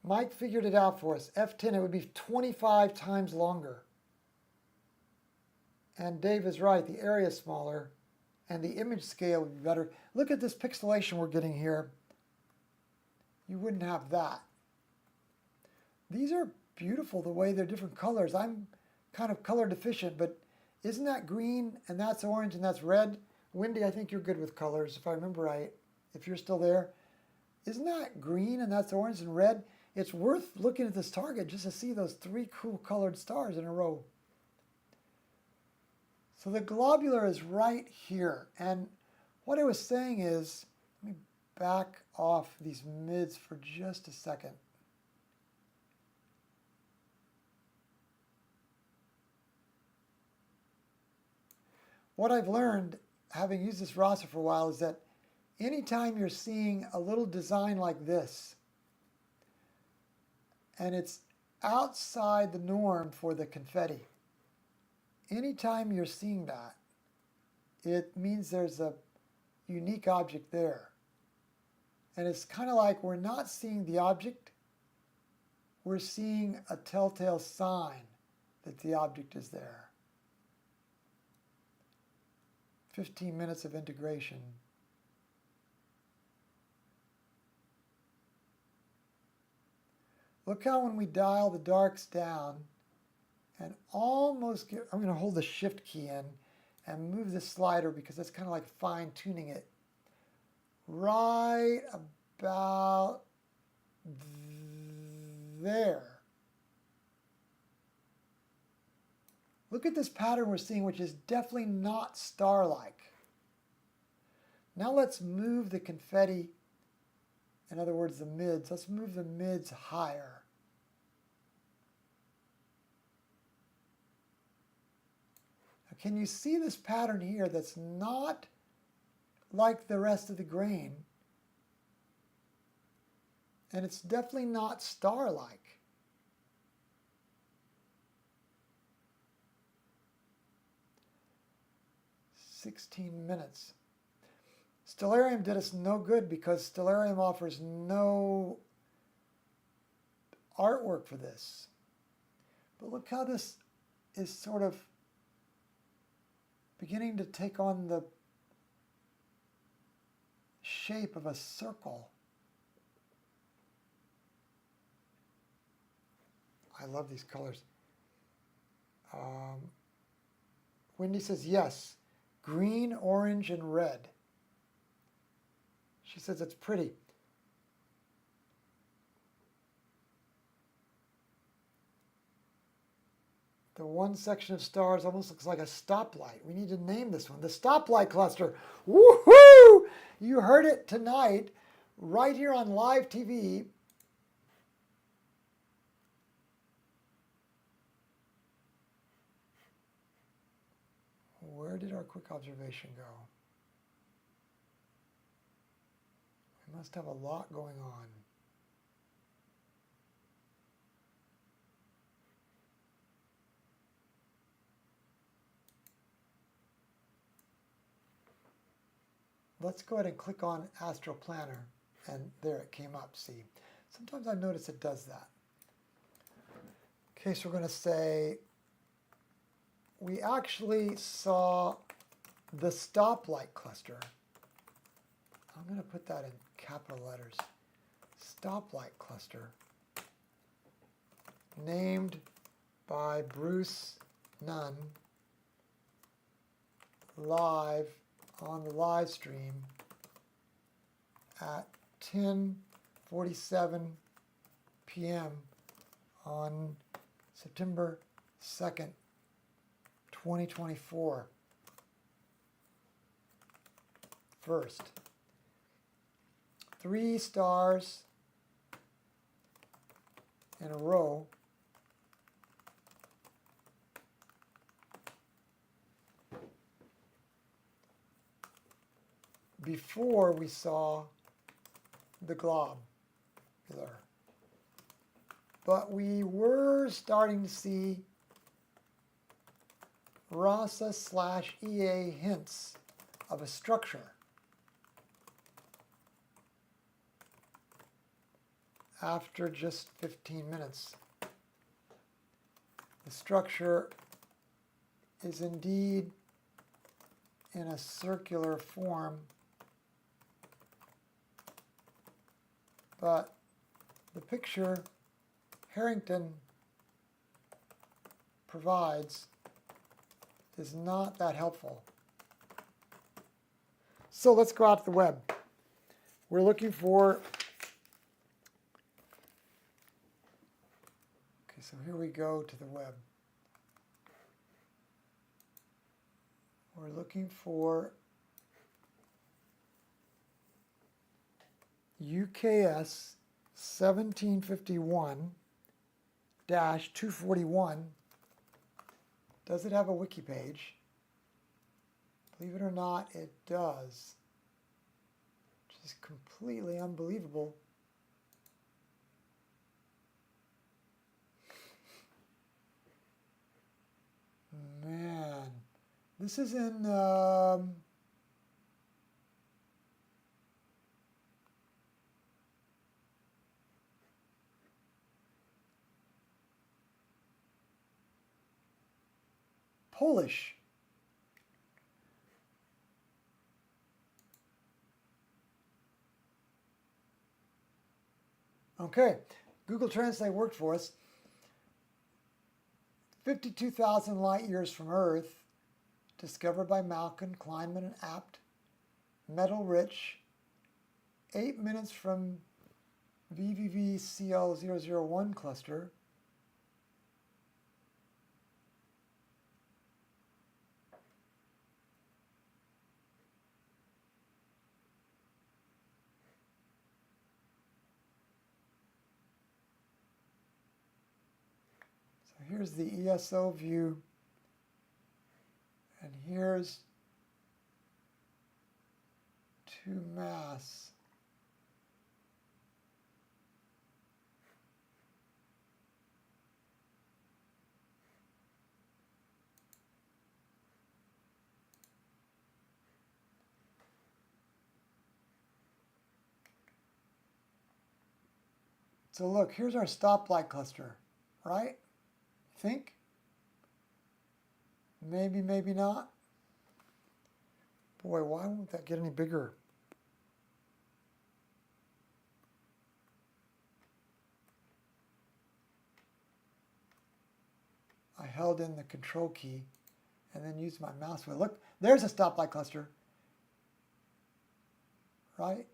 Mike figured it out for us. F10, it would be 25 times longer. And Dave is right, the area is smaller and the image scale would be better. Look at this pixelation we're getting here. You wouldn't have that. These are beautiful the way they're different colors. I'm kind of color deficient, but isn't that green and that's orange and that's red? Wendy, I think you're good with colors, if I remember right, if you're still there. Isn't that green and that's orange and red? It's worth looking at this target just to see those 3 cool colored stars in a row. So the globular is right here. And what I was saying is, let me back off these mids for just a second. What I've learned, having used this RASA for a while, is that anytime you're seeing a little design like this, and it's outside the norm for the confetti, anytime you're seeing that, it means there's a unique object there. And it's kind of like we're not seeing the object, we're seeing a telltale sign that the object is there. 15 minutes of integration. Look how when we dial the darks down and almost get, I'm going to hold the shift key in and move the slider because that's kind of like fine tuning it. Right about there. Look at this pattern we're seeing, which is definitely not star-like. Now let's move the confetti, in other words, the mids. Let's move the mids higher. can you see this pattern here that's not like the rest of the grain? And it's definitely not star-like. $16. Stellarium did us no good because Stellarium offers no artwork for this. But look how this is sort of beginning to take on the shape of a circle. I love these colors. Wendy says yes, green, orange, and red. She says it's pretty. The one section of stars almost looks like a stoplight. We need to name this one the stoplight cluster. Woohoo! You heard it tonight, right here on live TV. Where did our quick observation go? We must have a lot going on. Let's go ahead and click on Astro Planner, and there it came up, see. Sometimes I've noticed it does that. Okay, so we're going to say, we actually saw the stoplight cluster. I'm going to put that in capital letters. Stoplight cluster, named by Bruce Nunn, live on the live stream at 10:47 p.m. on September 2nd, 2024. First, 3 stars in a row before we saw the globular. But we were starting to see RASA/EA hints of a structure after just 15 minutes. The structure is indeed in a circular form, but the picture Harrington provides is not that helpful. So let's go out to the web. We're looking for, okay, so here we go to the web. We're looking for UKS 1751-241. Does it have a wiki page? Believe it or not, it does. Which is completely unbelievable. Man, this is in Polish. Okay, Google Translate worked for us. 52,000 light years from Earth, discovered by Malkin, Kleinman, and Apt. Metal rich. 8 minutes from VVV-CL001 cluster. Here's the ESO view, here's 2 mass. So look, here's our stoplight cluster, right? Think? Maybe, maybe not. Boy, why won't that get any bigger? I held in the control key and then used my mouse wheel. Look, there's a stoplight cluster, right?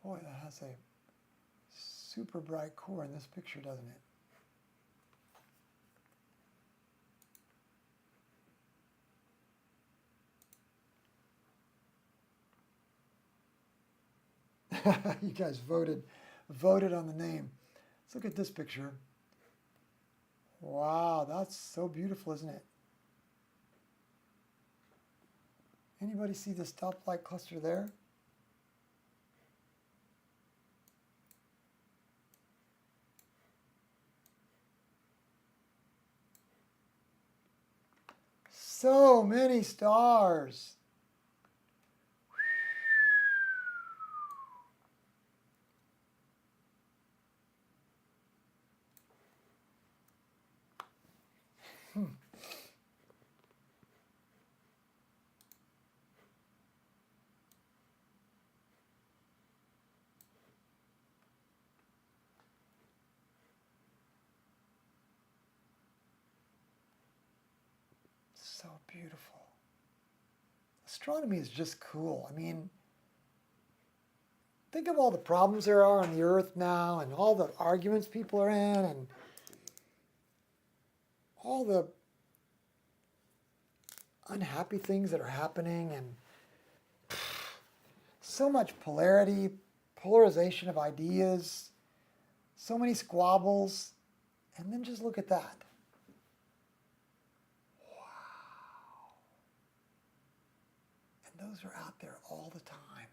Boy, that has a super bright core in this picture, doesn't it? You guys voted on the name. Let's look at this picture. Wow, that's so beautiful, isn't it? Anybody see the stoplight cluster there? So many stars. So beautiful. Astronomy is just cool. I mean, think of all the problems there are on the Earth now and all the arguments people are in and all the unhappy things that are happening and so much polarity, polarization of ideas, so many squabbles, and then just look at that. Wow. And those are out there all the time,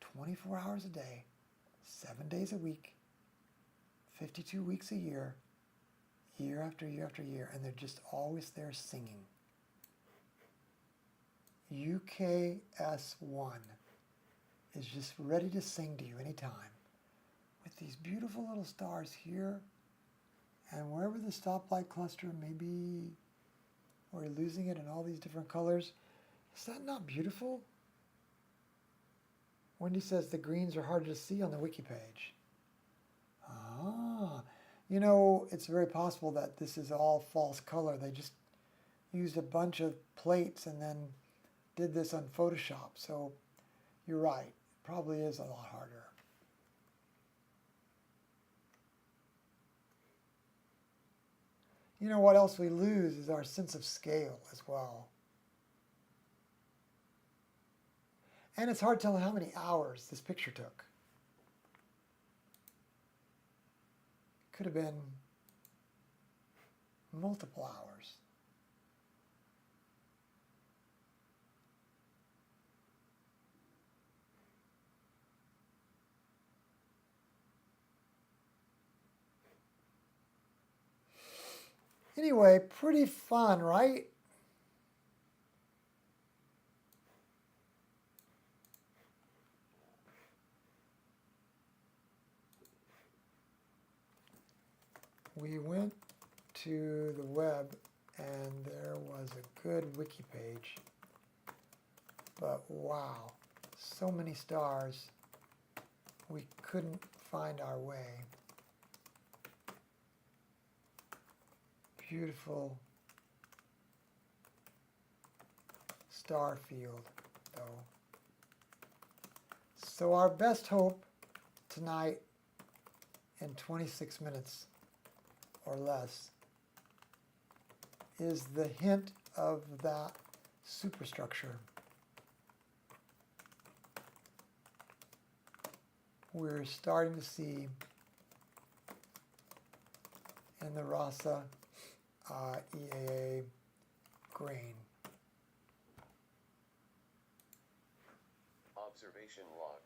24 hours a day, 7 days a week, 52 weeks a year, year after year after year, and they're just always there singing. UKS1 is just ready to sing to you anytime with these beautiful little stars here and wherever the stoplight cluster may be, we're losing it in all these different colors. Is that not beautiful? Wendy says the greens are hard to see on the wiki page. Ah, you know, it's very possible that this is all false color. They just used a bunch of plates and then did this on Photoshop. So you're right, it probably is a lot harder. You know what else we lose is our sense of scale as well. And it's hard to tell how many hours this picture took. Could have been multiple hours. Anyway, pretty fun, right? We went to the web and there was a good wiki page, but wow, so many stars, we couldn't find our way. Beautiful star field, though. So our best hope tonight in 26 minutes or less is the hint of that superstructure. We're starting to see in the RASA EAA grain. Observation log.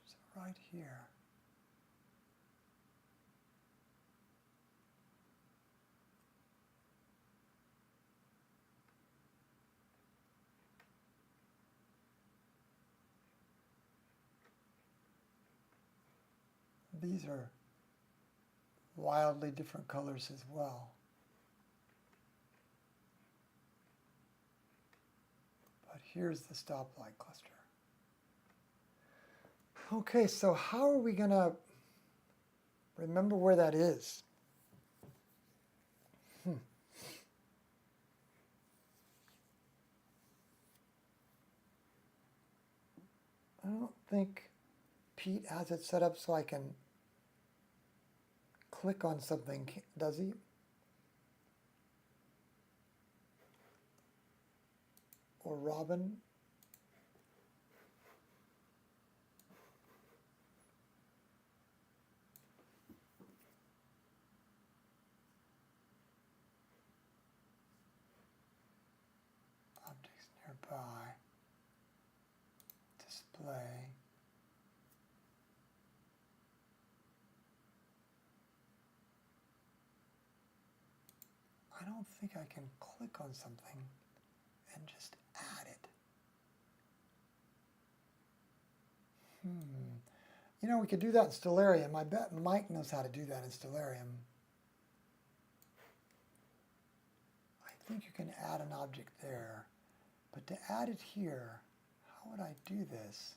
So right here. These are wildly different colors as well. But here's the stoplight cluster. Okay, so how are we going to remember where that is? I don't think Pete has it set up so I can click on something, does he? Or Robin? Objects nearby. Display. I don't think I can click on something and just add it. You know, we could do that in Stellarium. I bet Mike knows how to do that in Stellarium. I think you can add an object there. But to add it here, how would I do this?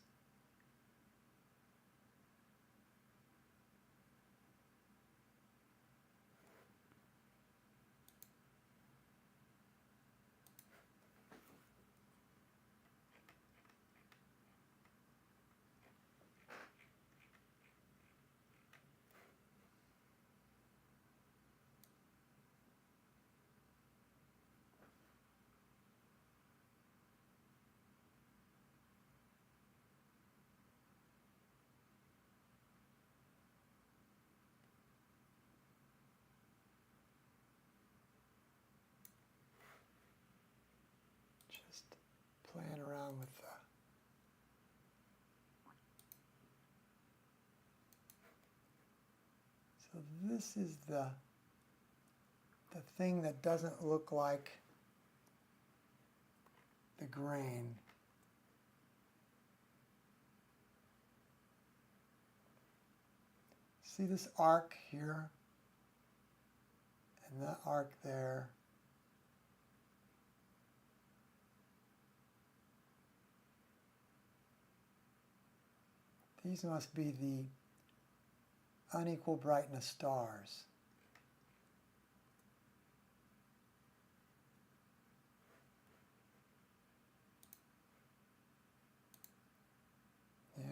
Just playing around with the so this is the thing that doesn't look like the grain. See this arc here and that arc there. These must be the unequal brightness stars. Yeah.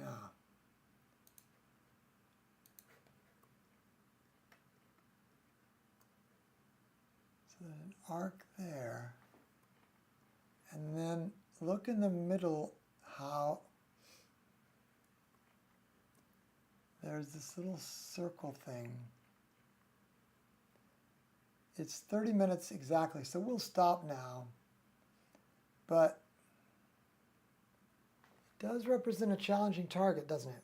So there's an arc there. And then look in the middle how there's this little circle thing. It's 30 minutes exactly, so we'll stop now. But it does represent a challenging target, doesn't it?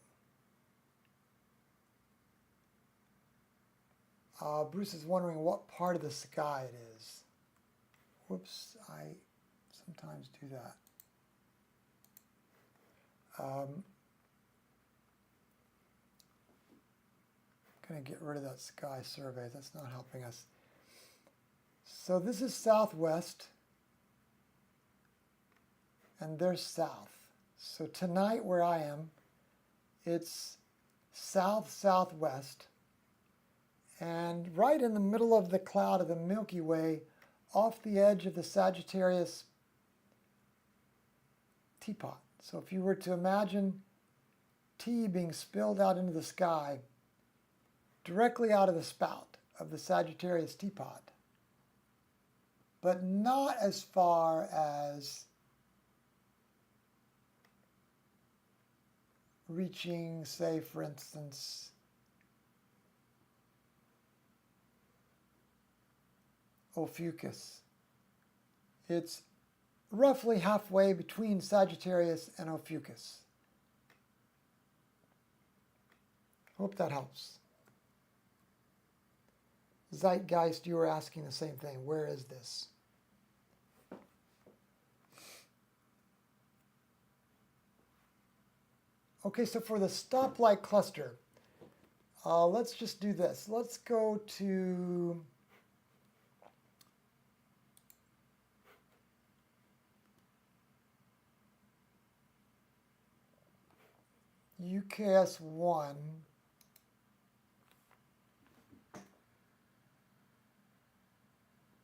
Bruce is wondering what part of the sky it is. Whoops, I sometimes do that. Going to get rid of that sky survey. That's not helping us. So this is southwest. and they're south. So tonight where I am, it's south-southwest, and right in the middle of the cloud of the Milky Way, off the edge of the Sagittarius teapot. So if you were to imagine tea being spilled out into the sky, directly out of the spout of the Sagittarius teapot, but not as far as reaching, say, for instance, Ophiuchus. It's roughly halfway between Sagittarius and Ophiuchus. Hope that helps. Zeitgeist, you were asking the same thing. Where is this? Okay, so for the stoplight cluster, let's just do this. Let's go to UKS 1.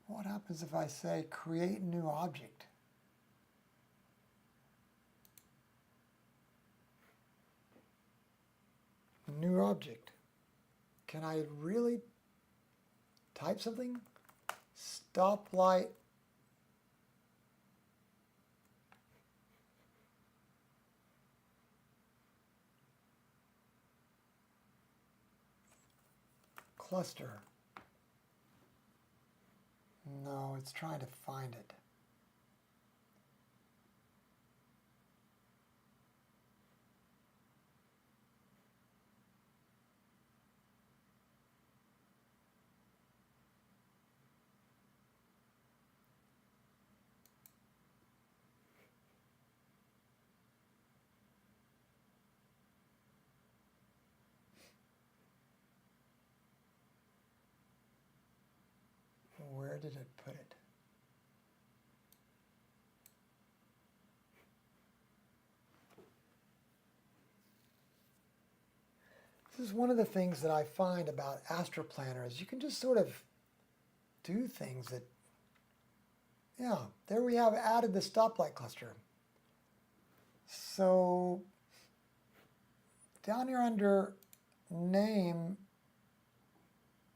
What happens if I say create new object? New object. Can I really type something? Stoplight cluster. No, it's trying to find it. Where did it put it? This is one of the things that I find about astroplanners. You can just sort of do things that, yeah, there we have added the stoplight cluster. So down here under name,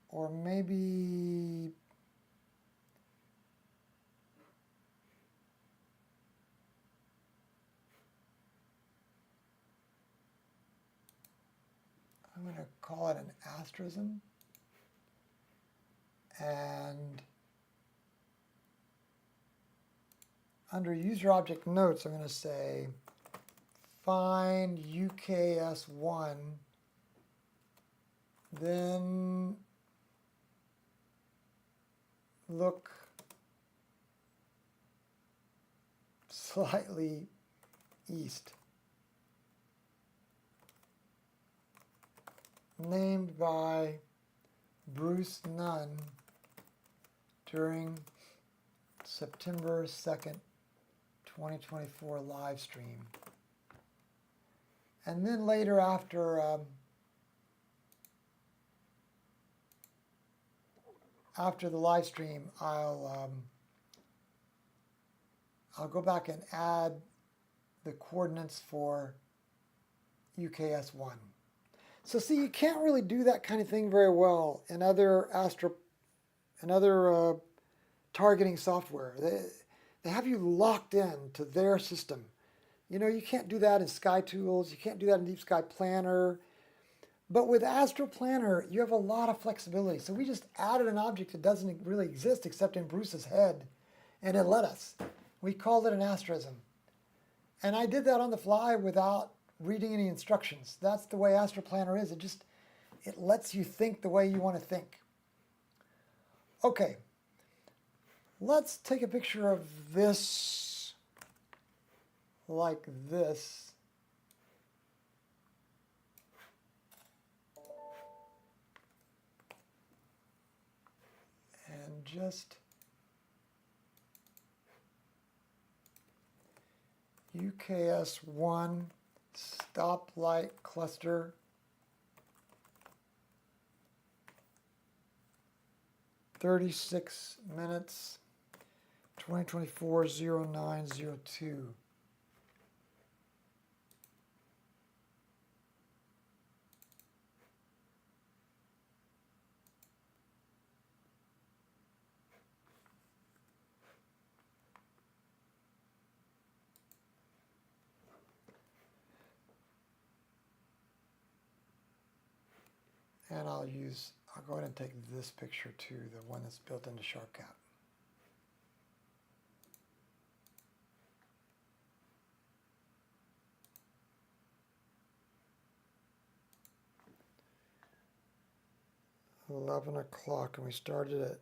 or maybe I'm going to call it an asterism, and under user object notes I'm going to say find UKS1, then look slightly east. Named by Bruce Nunn during September 2nd, 2024 live stream. And then later after the live stream, I'll go back and add the coordinates for UKS1. So see, you can't really do that kind of thing very well in other targeting software. They have you locked in to their system. You know, you can't do that in SkyTools. You can't do that in Deep Sky Planner. But with Astro Planner, you have a lot of flexibility. So we just added an object that doesn't really exist except in Bruce's head, and it let us. We called it an asterism. And I did that on the fly without reading any instructions. That's the way Astro Planner is. It lets you think the way you want to think. Okay, let's take a picture of this like this. And just UKS1 stoplight cluster. (36 minutes), 2024-0902. And I'll go ahead and take this picture too, the one that's built into SharpCap. (11 o'clock), and we started at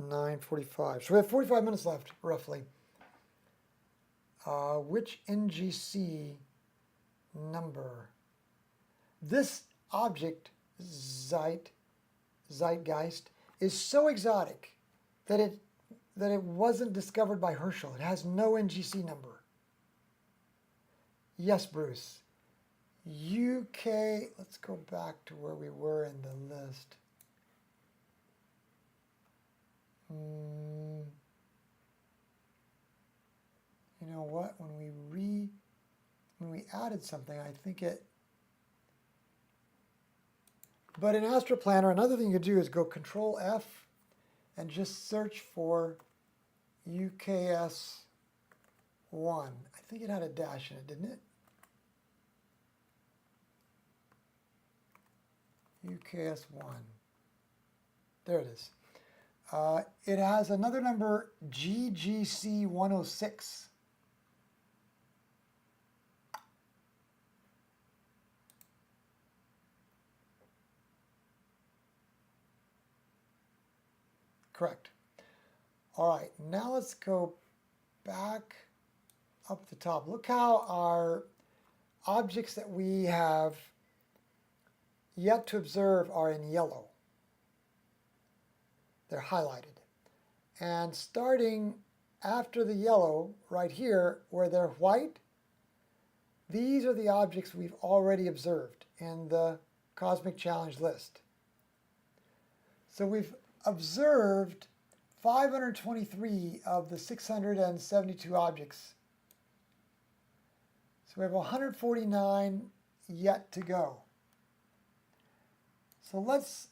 9:45. So we have 45 minutes left, roughly. Which NGC number? This object, Zeitgeist, is so exotic that it wasn't discovered by Herschel. It has no NGC number. Yes, Bruce. UK, let's go back to where we were in the list. You know what? When we added something, I think it. But in Astroplanner, another thing you could do is go Control F and just search for UKS1. I think it had a dash in it, didn't it? UKS1. There it is. It has another number, GGC106. Correct. All right, now let's go back up the top. Look how our objects that we have yet to observe are in yellow. They're highlighted. And starting after the yellow, right here, where they're white, these are the objects we've already observed in the Cosmic Challenge list. So we've observed 523 of the 672 objects. So we have 149 yet to go. So let's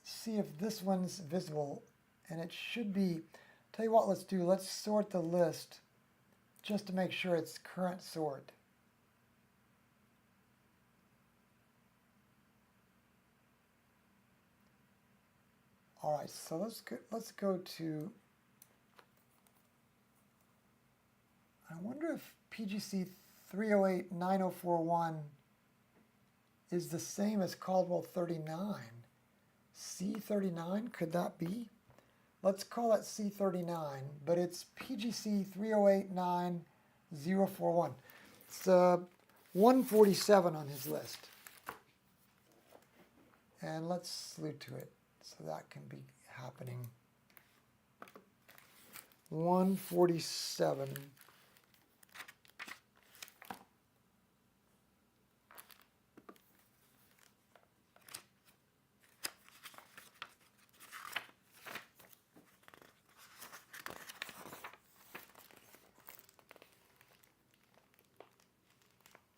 see if this one's visible, and it should be. Tell you what, let's do. Let's sort the list just to make sure it's current sort. All right, so let's go to. I wonder if PGC 3089041 is the same as Caldwell 39. C39, could that be? Let's call it C39, but it's PGC 3089041. It's 147 on his list. And let's salute to it. So that can be happening. 147.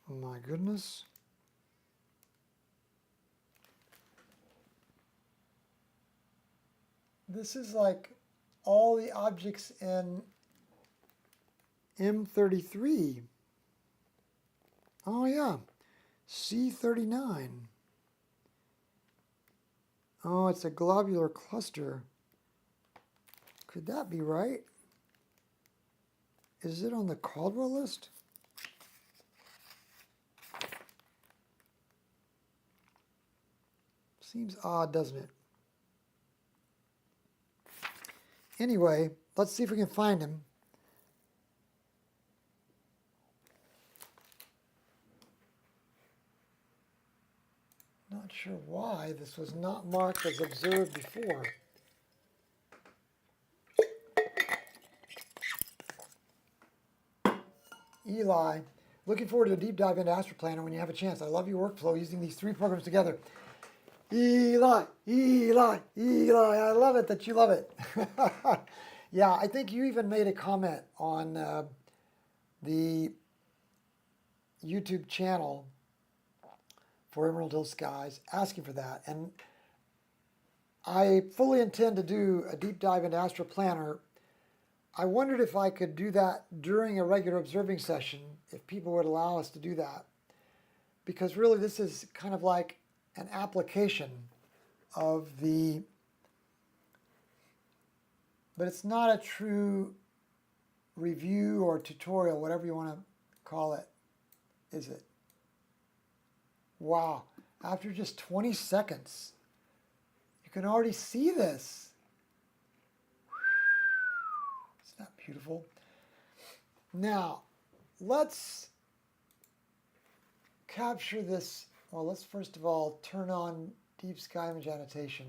Oh my goodness. This is like all the objects in M33. Oh yeah, C39. Oh, it's a globular cluster. Could that be right? Is it on the Caldwell list? Seems odd, doesn't it? Anyway, let's see if we can find him. Not sure why this was not marked as observed before. Eli, looking forward to a deep dive into AstroPlanner when you have a chance. I love your workflow using these 3 programs together. Eli, Eli, Eli, I love it that you love it. Yeah, I think you even made a comment on the YouTube channel for Emerald Hill Skies asking for that. And I fully intend to do a deep dive into AstroPlanner. I wondered if I could do that during a regular observing session, if people would allow us to do that. Because really this is kind of like an application of the, but it's not a true review or tutorial, whatever you want to call it, is it? Wow, after just 20 seconds, you can already see this. Isn't that beautiful? Now, let's capture this. Well, let's first of all turn on deep sky image annotation.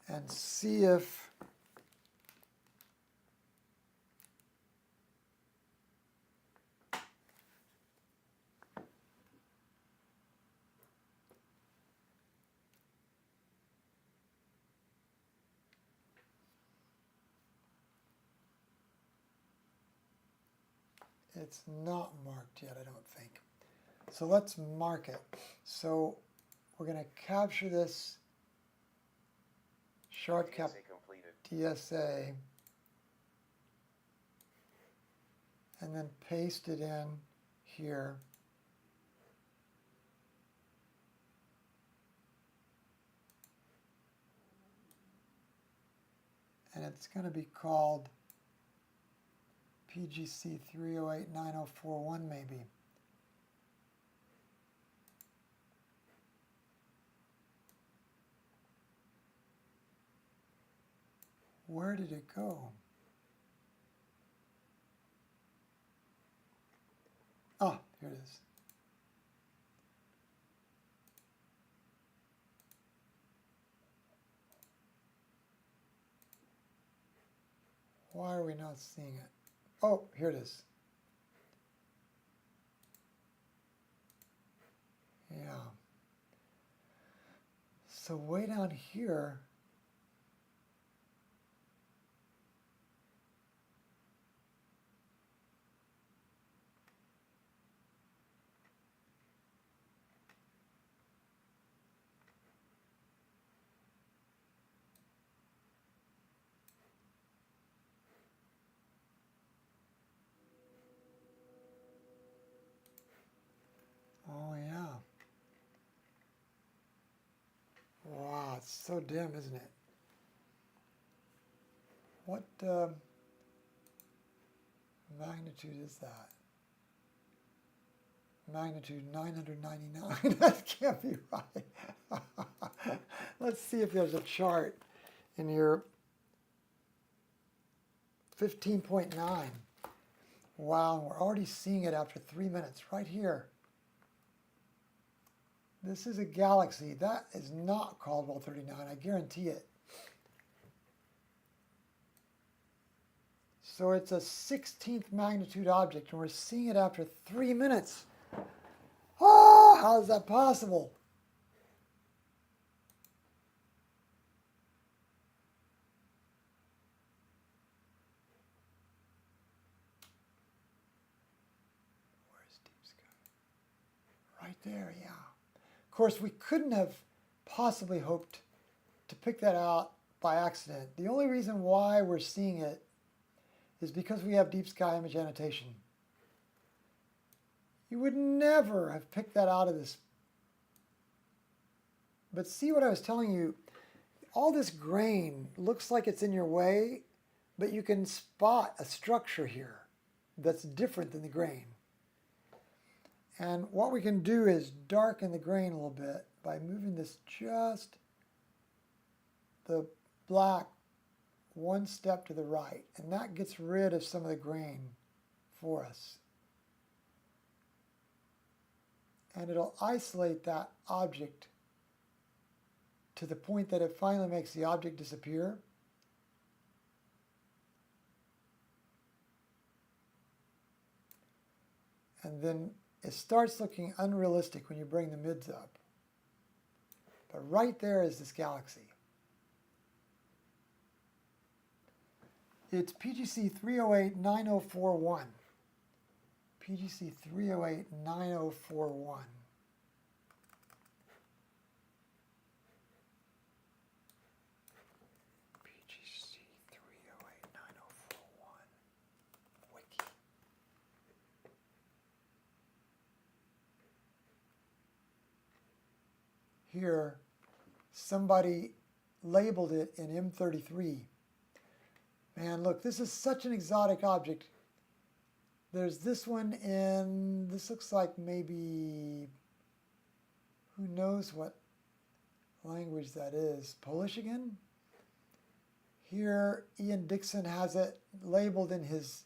And see if it's not marked yet, I don't think. So let's mark it. So we're going to capture this shortcut DSA and then paste it in here. And it's going to be called PGC 3089041 maybe. Where did it go? Ah, here it is. Why are we not seeing it? Oh, here it is. Yeah. So way down here, oh yeah. Wow, it's so dim, isn't it? What magnitude is that? Magnitude 999. That can't be right. Let's see if there's a chart in your 15.9. Wow, we're already seeing it after 3 minutes right here. This is a galaxy. That is not Caldwell 39, I guarantee it. So it's a 16th magnitude object, and we're seeing it after 3 minutes. Oh, how is that possible? Where's deep sky? Right there, yeah. Of course, we couldn't have possibly hoped to pick that out by accident. The only reason why we're seeing it is because we have deep sky image annotation. You would never have picked that out of this. But see what I was telling you? All this grain looks like it's in your way, but you can spot a structure here that's different than the grain. And what we can do is darken the grain a little bit by moving this just the black one step to the right. And that gets rid of some of the grain for us. And it'll isolate that object to the point that it finally makes the object disappear. And then it starts looking unrealistic when you bring the mids up. But right there is this galaxy. It's PGC 3089041. PGC 3089041. PGC 3089041. Wiki. Here, somebody labeled it in M33. Man, look, this is such an exotic object. There's this one in, this looks like maybe, who knows what language that is. Polish again? Here, Ian Dixon has it labeled in his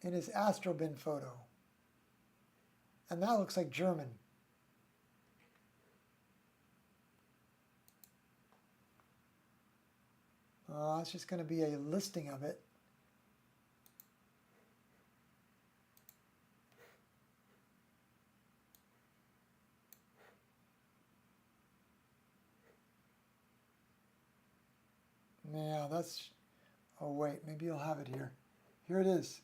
astrobin photo. And that looks like German. It's just going to be a listing of it. Yeah, that's, oh wait, maybe you'll have it here. Here it is.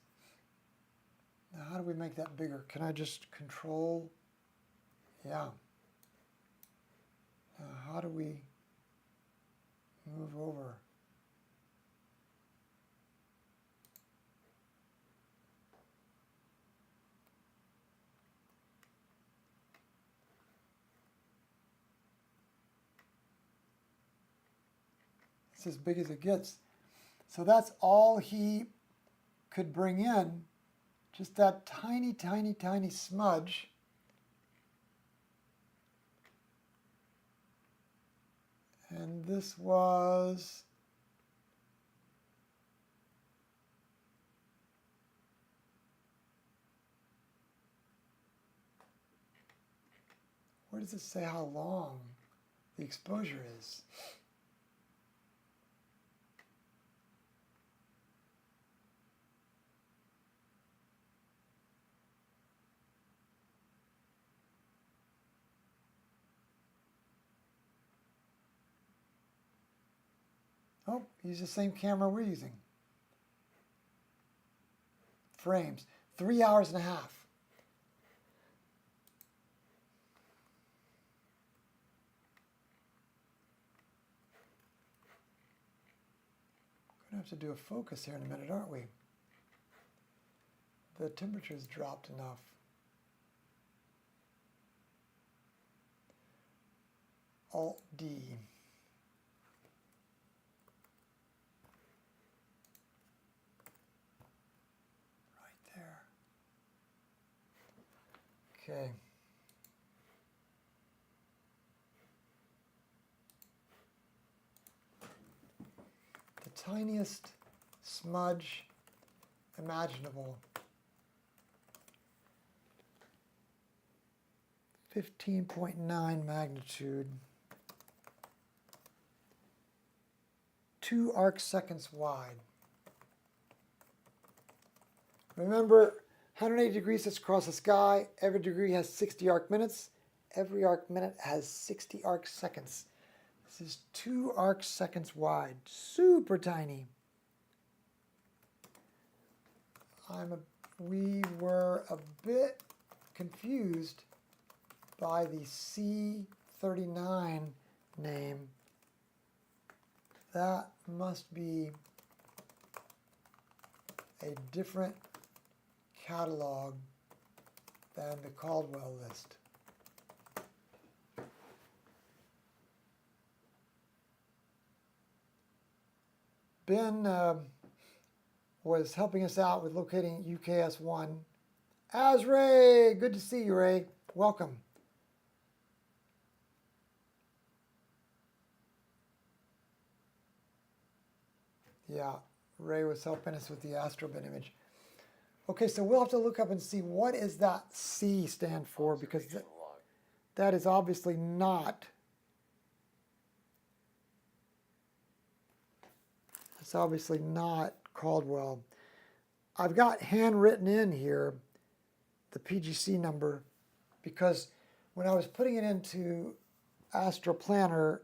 Now how do we make that bigger? Can I just control? Yeah. Now how do we move over? It's as big as it gets. So that's all he could bring in, just that tiny, tiny, tiny smudge. And this was where does it say how long the exposure is? Oh, use the same camera we're using. Frames, 3 hours and a half. Gonna have to do a focus here in a minute, aren't we? The temperature's dropped enough. Alt-D. Okay. The tiniest smudge imaginable. 15.9 magnitude. 2 arc seconds wide. Remember, 180 degrees sits across the sky. Every degree has 60 arc minutes. Every arc minute has 60 arc seconds. This is 2 arc seconds wide. Super tiny. We were a bit confused by the C39 name. That must be a different catalog than the Caldwell list. Ben was helping us out with locating UKS-1. As Ray, good to see you, Ray. Welcome. Yeah, Ray was helping us with the astrobin image. Okay, so we'll have to look up and see what is that C stand for, because that is obviously not, it's obviously not Caldwell. I've got handwritten in here the PGC number because when I was putting it into Astroplanner,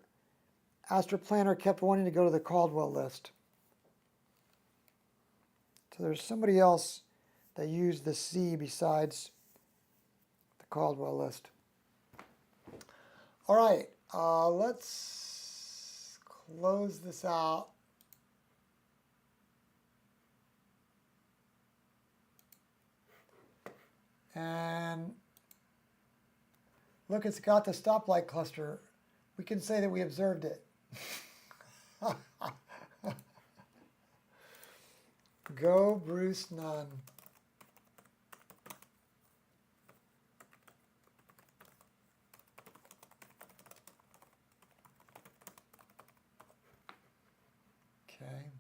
Astroplanner kept wanting to go to the Caldwell list. So there's somebody else that used the C besides the Caldwell list. All right, let's close this out. And look, it's got the stoplight cluster. We can say that we observed it. Go Bruce Nunn. Okay.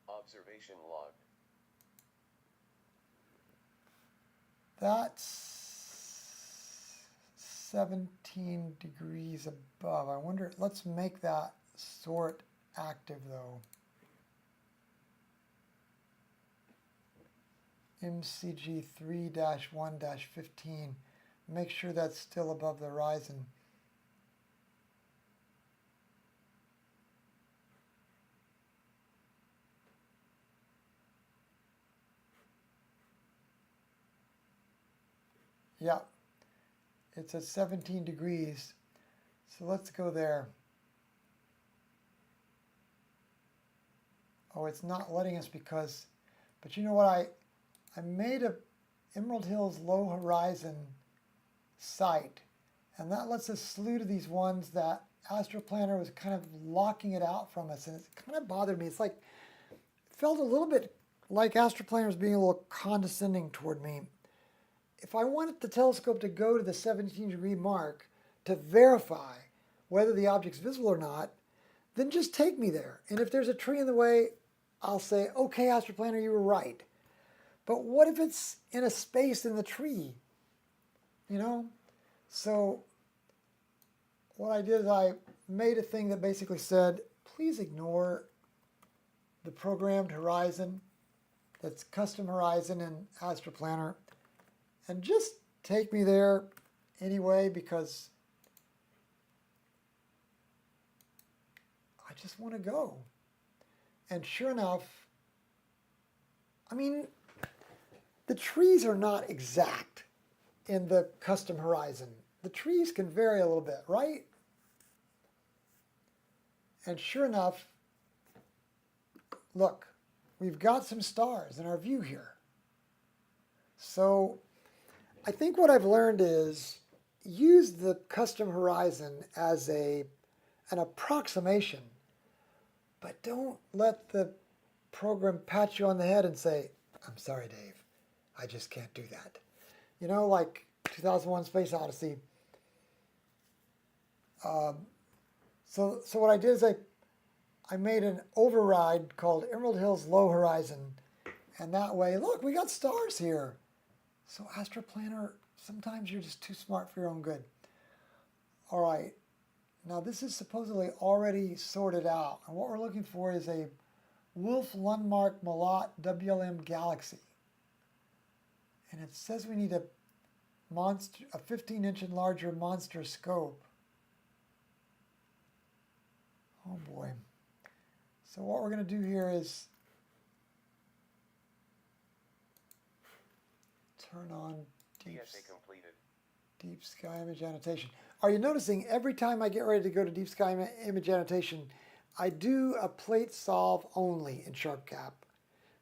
Observation log. That's 17 degrees above. I wonder, let's make that sort active though. MCG 3-1-15. Make sure that's still above the horizon. Yeah, it's at 17 degrees. So let's go there. Oh, it's not letting us because, but you know what, I made a Emerald Hills low horizon site, and that lets us slew to these ones that Astroplanner was kind of locking it out from us, and it kind of bothered me. It's like, it felt a little bit like Astroplanner was being a little condescending toward me. If I wanted the telescope to go to the 17-degree mark to verify whether the object's visible or not, then just take me there. And if there's a tree in the way, I'll say, okay, Astroplanner, you were right. But what if it's in a space in the tree? You know? So what I did is I made a thing that basically said, please ignore the programmed horizon that's custom horizon in Astroplanner, and just take me there anyway because I just want to go. And sure enough, I mean, the trees are not exact in the custom horizon. The trees can vary a little bit, right? And sure enough, look, we've got some stars in our view here. So I think what I've learned is use the custom horizon as an approximation, but don't let the program pat you on the head and say, I'm sorry, Dave, I just can't do that. You know, like 2001 Space Odyssey. So what I did is I made an override called Emerald Hills Low Horizon, and that way, look, we got stars here. So Astroplanner, sometimes you're just too smart for your own good. All right, now this is supposedly already sorted out, and what we're looking for is a Wolf-Lundmark-Malott WLM Galaxy. And it says we need a 15-inch and larger monster scope. Oh boy. So what we're going to do here is turn on deep sky image annotation. Are you noticing every time I get ready to go to deep sky image annotation, I do a plate solve only in SharpCap?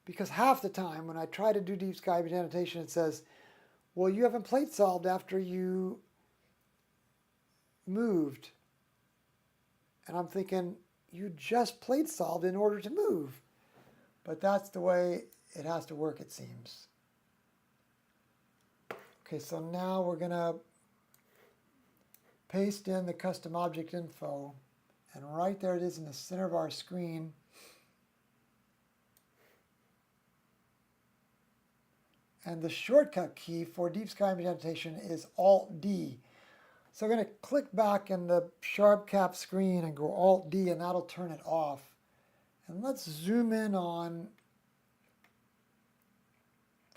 Because half the time when I try to do deep sky image annotation, it says, well, you haven't plate solved after you moved. And I'm thinking, you just plate solved in order to move. But that's the way it has to work, it seems. Okay, so now we're going to paste in the custom object info. And right there it is in the center of our screen. And the shortcut key for deep sky image annotation is Alt-D. So I'm going to click back in the sharp cap screen and go Alt D, and that'll turn it off. And let's zoom in on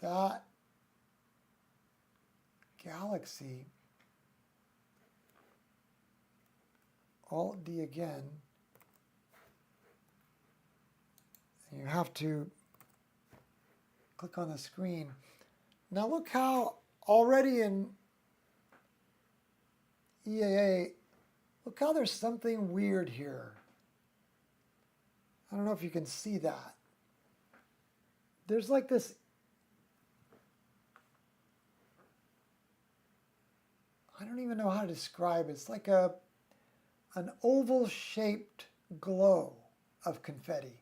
that galaxy. Alt D again. And you have to click on the screen. Now look how already in EAA, look how there's something weird here. I don't know if you can see that. There's like this, I don't even know how to describe it. It's like an oval shaped glow of confetti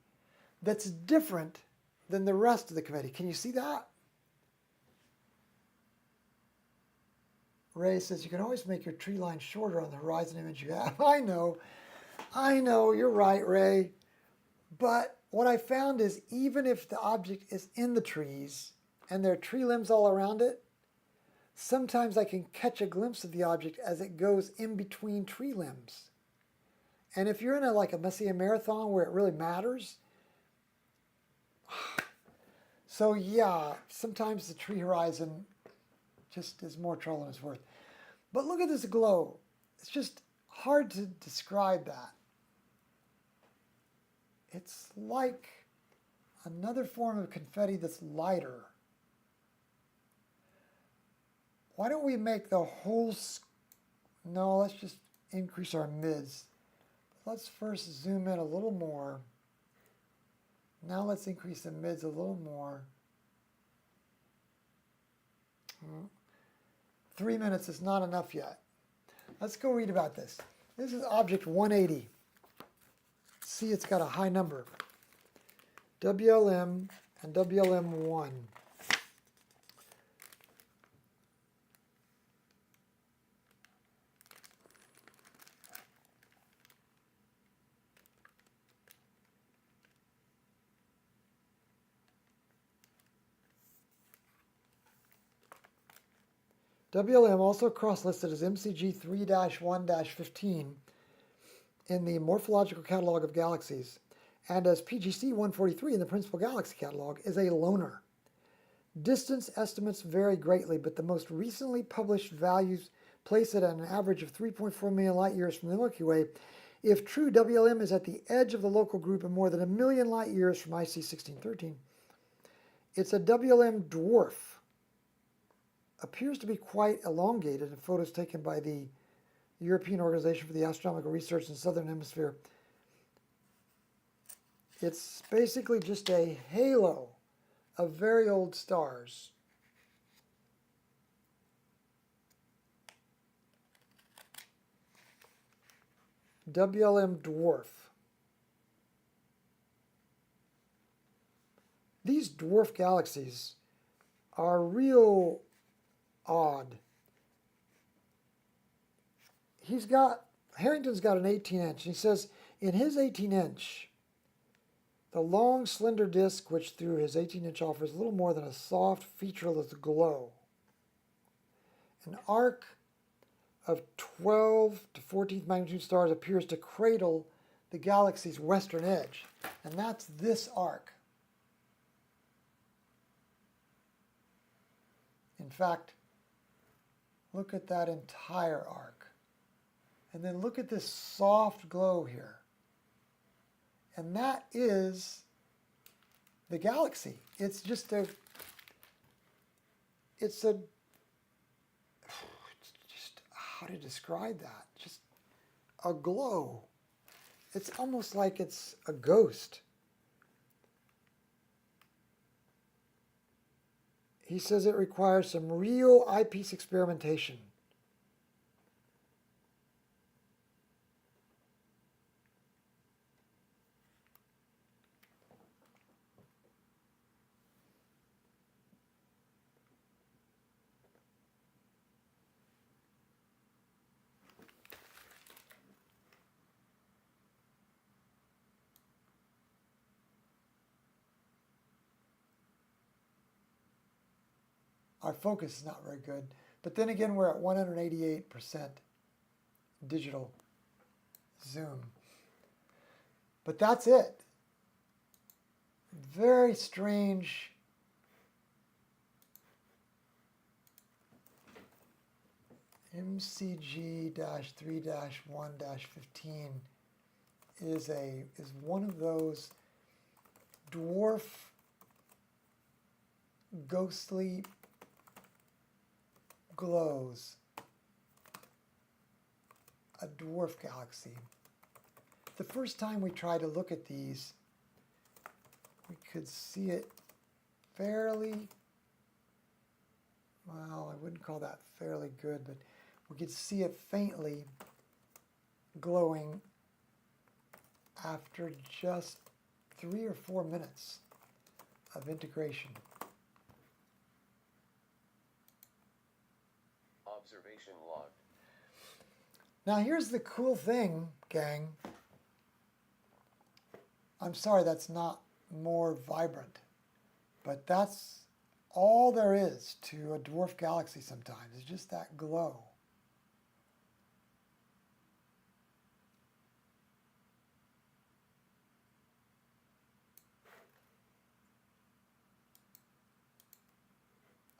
that's different than the rest of the confetti. Can you see that? Ray says you can always make your tree line shorter on the horizon image you have. I know, you're right, Ray. But what I found is even if the object is in the trees and there are tree limbs all around it, sometimes I can catch a glimpse of the object as it goes in between tree limbs. And if you're in like a Messier marathon where it really matters, so yeah, sometimes the tree horizon just is more trouble than it's worth. But look at this glow. It's just hard to describe that. It's like another form of confetti that's lighter. Why don't we make the whole... No, let's just increase our mids. Let's first zoom in a little more. Now let's increase the mids a little more. 3 minutes is not enough yet. Let's go read about this. This is object 180. See, it's got a high number. WLM and WLM1. WLM also cross-listed as MCG 3-1-15 in the Morphological Catalog of Galaxies, and as PGC 143 in the Principal Galaxy Catalog, is a loner. Distance estimates vary greatly, but the most recently published values place it at an average of 3.4 million light years from the Milky Way. If true, WLM is at the edge of the local group and more than 1 million light years from IC 1613. It's a WLM dwarf. Appears to be quite elongated in photos taken by the European Organization for the Astronomical Research in the Southern Hemisphere. It's basically just a halo of very old stars. WLM dwarf. These dwarf galaxies are real odd. Harrington's got an 18-inch. He says in his 18-inch, the long, slender disk, which through his 18-inch offers little more than a soft, featureless glow. An arc of 12 to 14th magnitude stars appears to cradle the galaxy's western edge, and that's this arc. In fact, look at that entire arc. And then look at this soft glow here. And that is the galaxy. It's just how to describe that? Just a glow. It's almost like it's a ghost. He says it requires some real eyepiece experimentation. Our focus is not very good. But then again, we're at 188%. digital zoom. But that's it. Very strange. MCG-3-1-15 is one of those dwarf ghostly glows. A dwarf galaxy. The first time we tried to look at these, we could see it fairly, well, I wouldn't call that fairly good, but we could see it faintly glowing after just 3 or 4 minutes of integration. Observation logged. Now here's the cool thing, gang. I'm sorry that's not more vibrant, but that's all there is to a dwarf galaxy sometimes. It's just that glow.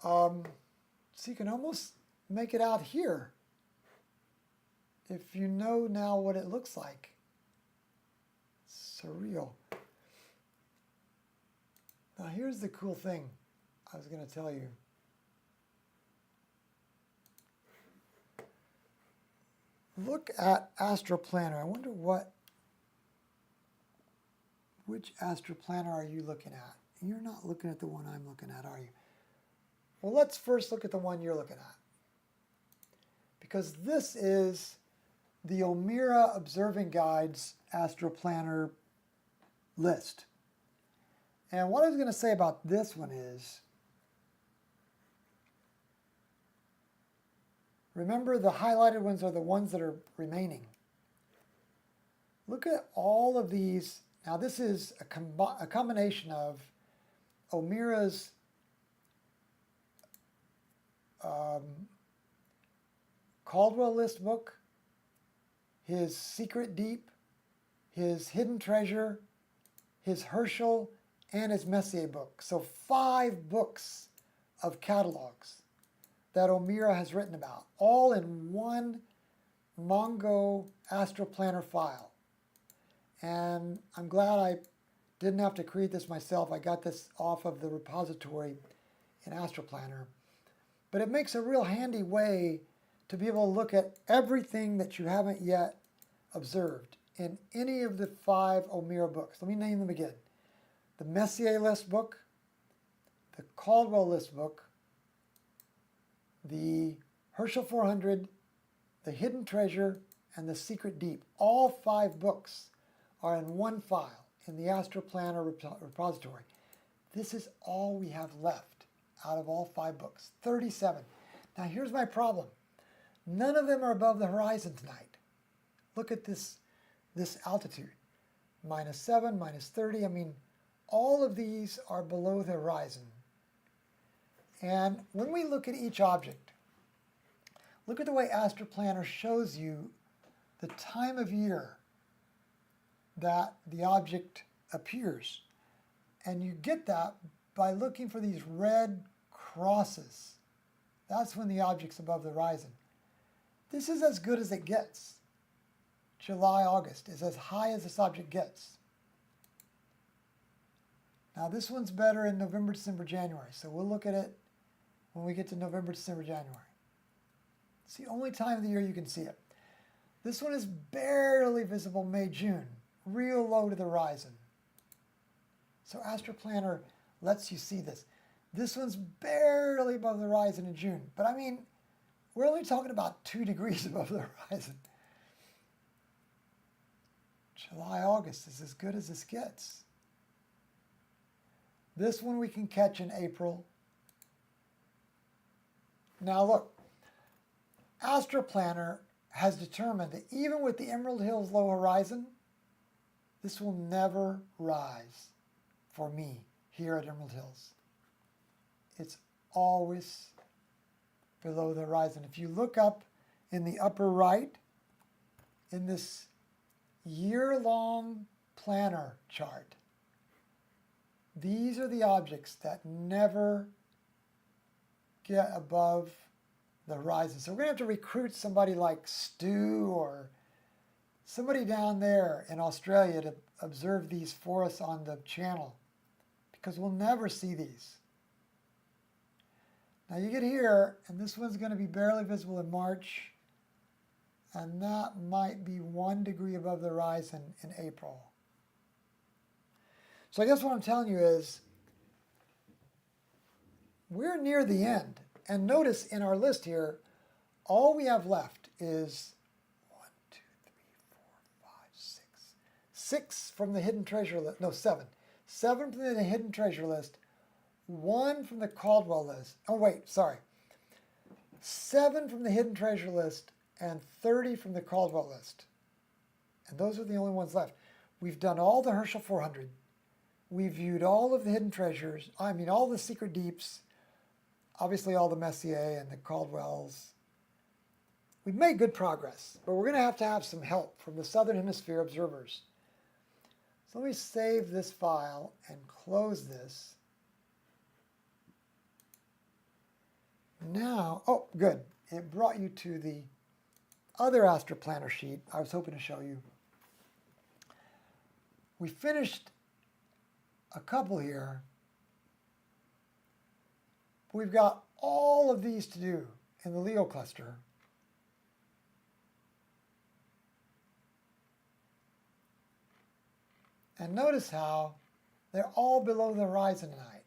So you can almost make it out here if you know now what it looks like. It's surreal. Now here's the cool thing I was going to tell you. Look at Astroplaner. I wonder which Astroplaner are you looking at? You're not looking at the one I'm looking at, are you? Well, let's first look at the one you're looking at. Because this is the Omira Observing Guides Astroplaner list. And what I was going to say about this one is, remember the highlighted ones are the ones that are remaining. Look at all of these. Now this is a combination of Omira's Caldwell list book, his Secret Deep, his Hidden Treasure, his Herschel, and his Messier book. So 5 books of catalogs that Omira has written about, all in one Mongo Astroplaner file. And I'm glad I didn't have to create this myself. I got this off of the repository in Astroplaner. But it makes a real handy way to be able to look at everything that you haven't yet observed in any of the 5 Omira books. Let me name them again. The Messier list book, the Caldwell list book, the Herschel 400, the Hidden Treasure, and the Secret Deep. All 5 books are in one file in the Astroplaner repository. This is all we have left out of all 5 books, 37. Now here's my problem. None of them are above the horizon tonight. Look at this altitude. -7, -30. I mean, all of these are below the horizon. And when we look at each object, look at the way Astroplaner shows you the time of year that the object appears. And you get that by looking for these red crosses. That's when the object's above the horizon. This is as good as it gets. July, August is as high as this object gets. Now this one's better in November, December, January. So we'll look at it when we get to November, December, January. It's the only time of the year you can see it. This one is barely visible May, June, real low to the horizon. So Astroplaner lets you see this. This one's barely above the horizon in June. But I mean, we're only talking about 2 degrees above the horizon. July, August is as good as this gets. This one we can catch in April. Now look, Astroplaner has determined that even with the Emerald Hills low horizon, this will never rise for me here at Emerald Hills. It's always below the horizon. If you look up in the upper right, in this year-long planner chart, these are the objects that never get above the horizon. So we're going to have to recruit somebody like Stu or somebody down there in Australia to observe these for us on the channel, because we'll never see these. Now you get here, and this one's going to be barely visible in March, and that might be 1 degree above the horizon in April. So I guess what I'm telling you is we're near the end. And notice in our list here, all we have left is 1, 2, 3, 4, 5, 6. 6 from the hidden treasure list. No, 7. 7 from the hidden treasure list. 1 from the Caldwell list. Oh, wait, sorry. 7 from the hidden treasure list and 30 from the Caldwell list. And those are the only ones left. We've done all the Herschel 400. We've viewed all of the hidden treasures. I mean, all the secret deeps. Obviously, all the Messier and the Caldwells. We've made good progress, but we're going to have some help from the Southern Hemisphere observers. So let me save this file and close this. Now, oh, good. It brought you to the other astroplanner sheet I was hoping to show you. We finished a couple here. We've got all of these to do in the Leo cluster. And notice how they're all below the horizon tonight.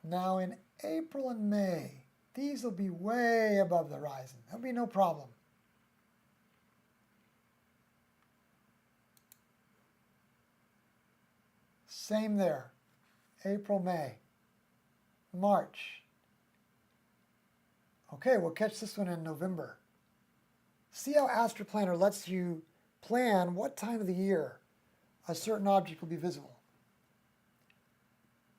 Now in April and May, these will be way above the horizon. There'll be no problem. Same there. April, May, March. Okay, we'll catch this one in November. See how AstroPlanner lets you plan what time of the year a certain object will be visible.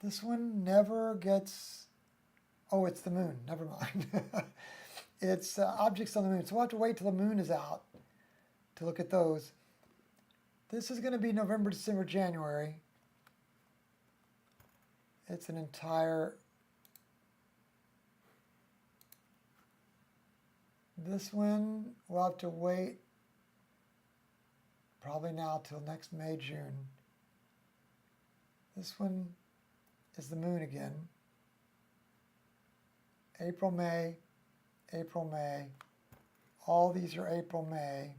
This one never gets, oh, it's the moon, never mind. It's objects on the moon, so we'll have to wait till the moon is out to look at those. This is going to be November, December, January. It's an entire, this one we'll have to wait probably now till next May, June. This one is the moon again. April, May, April, May. All these are April, May.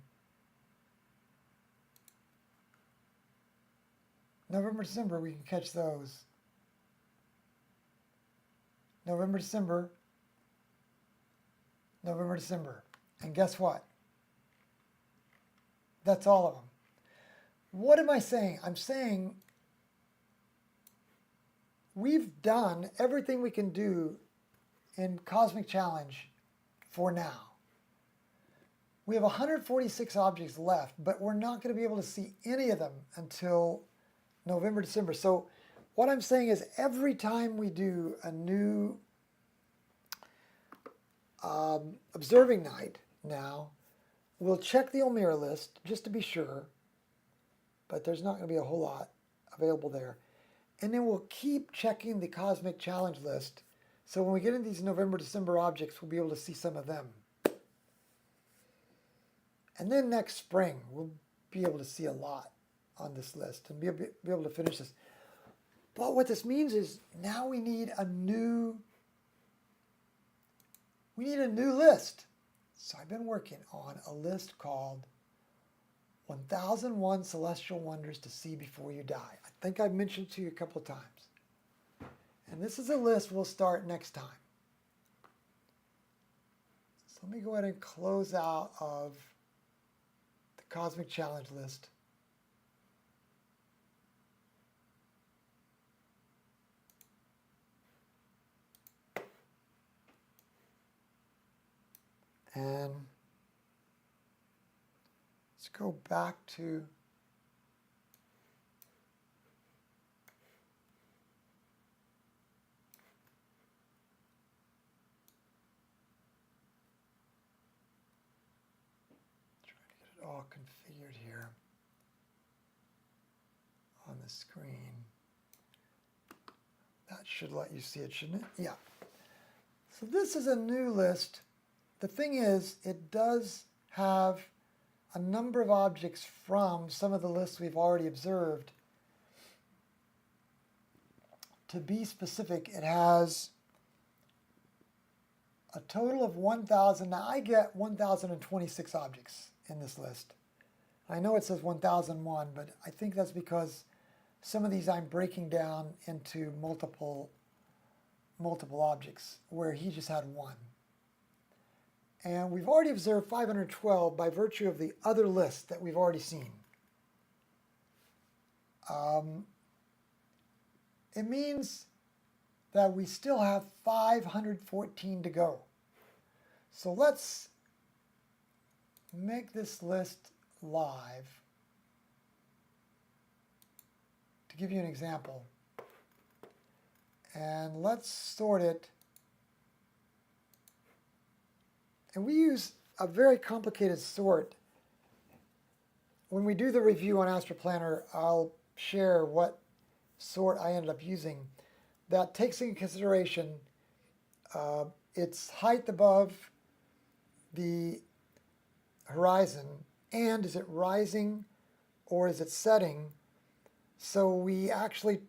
November, December, we can catch those. November, December, November, December. And guess what? That's all of them. What am I saying? I'm saying we've done everything we can do in Cosmic Challenge for now. We have 146 objects left, but we're not going to be able to see any of them until November, December. So what I'm saying is every time we do a new observing night now, we'll check the Almira list just to be sure, but there's not going to be a whole lot available there. And then we'll keep checking the Cosmic Challenge list, so when we get into these November, December objects, we'll be able to see some of them. And then next spring, we'll be able to see a lot on this list and be able to finish this. But what this means is now we need a new list. So I've been working on a list called 1001 Celestial Wonders to See Before You Die. I think I've mentioned it to you a couple of times. And this is a list we'll start next time. So let me go ahead and close out of the Cosmic Challenge list. And let's go back to all configured here on the screen. That should let you see it, shouldn't it? Yeah. So this is a new list. The thing is, it does have a number of objects from some of the lists we've already observed. To be specific, it has a total of 1,000. Now I get 1,026 objects in this list. I know it says 1,001, but I think that's because some of these I'm breaking down into multiple objects, where he just had one. And we've already observed 512 by virtue of the other list that we've already seen. It means that we still have 514 to go. So let's make this list live to give you an example. And let's sort it. And we use a very complicated sort. When we do the review on AstroPlanner, I'll share what sort I ended up using. That takes into consideration its height above the horizon, and is it rising or is it setting? So we actually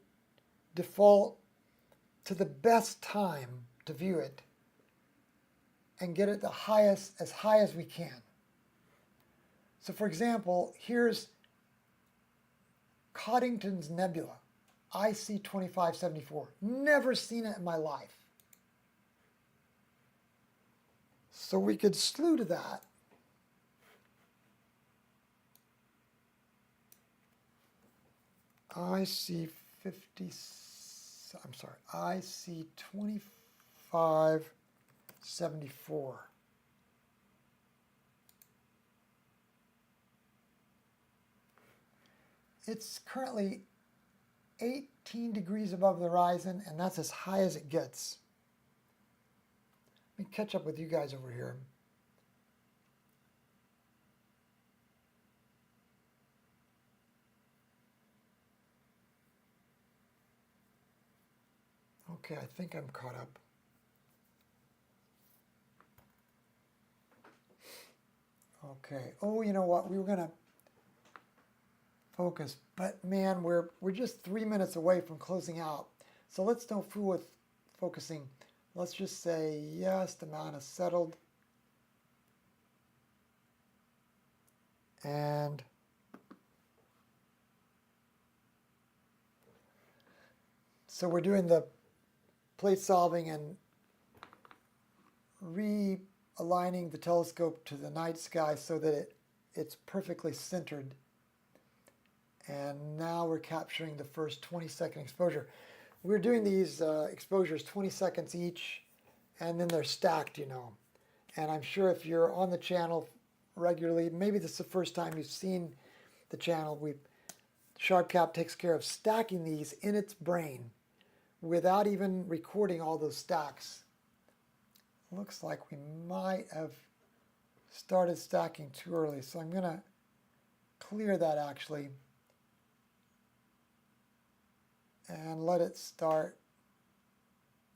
default to the best time to view it and get it the highest, as high as we can. So for example, here's Cottington's nebula, IC2574. Never seen it in my life. So we could slew to that. IC2574. It's currently 18 degrees above the horizon, and that's as high as it gets. Let me catch up with you guys over here. Okay, I think I'm caught up. Okay. Oh, you know what? We were gonna focus, but man, we're just 3 minutes away from closing out. So let's don't fool with focusing. Let's just say yes, the mount is settled. And so we're doing the plate solving and realigning the telescope to the night sky so that it's perfectly centered. And now we're capturing the first 20-second exposure. We're doing these exposures 20 seconds each, and then they're stacked, you know. And I'm sure if you're on the channel regularly, maybe this is the first time you've seen the channel, SharpCap takes care of stacking these in its brain without even recording all those stacks. Looks like we might have started stacking too early, so I'm going to clear that actually and let it start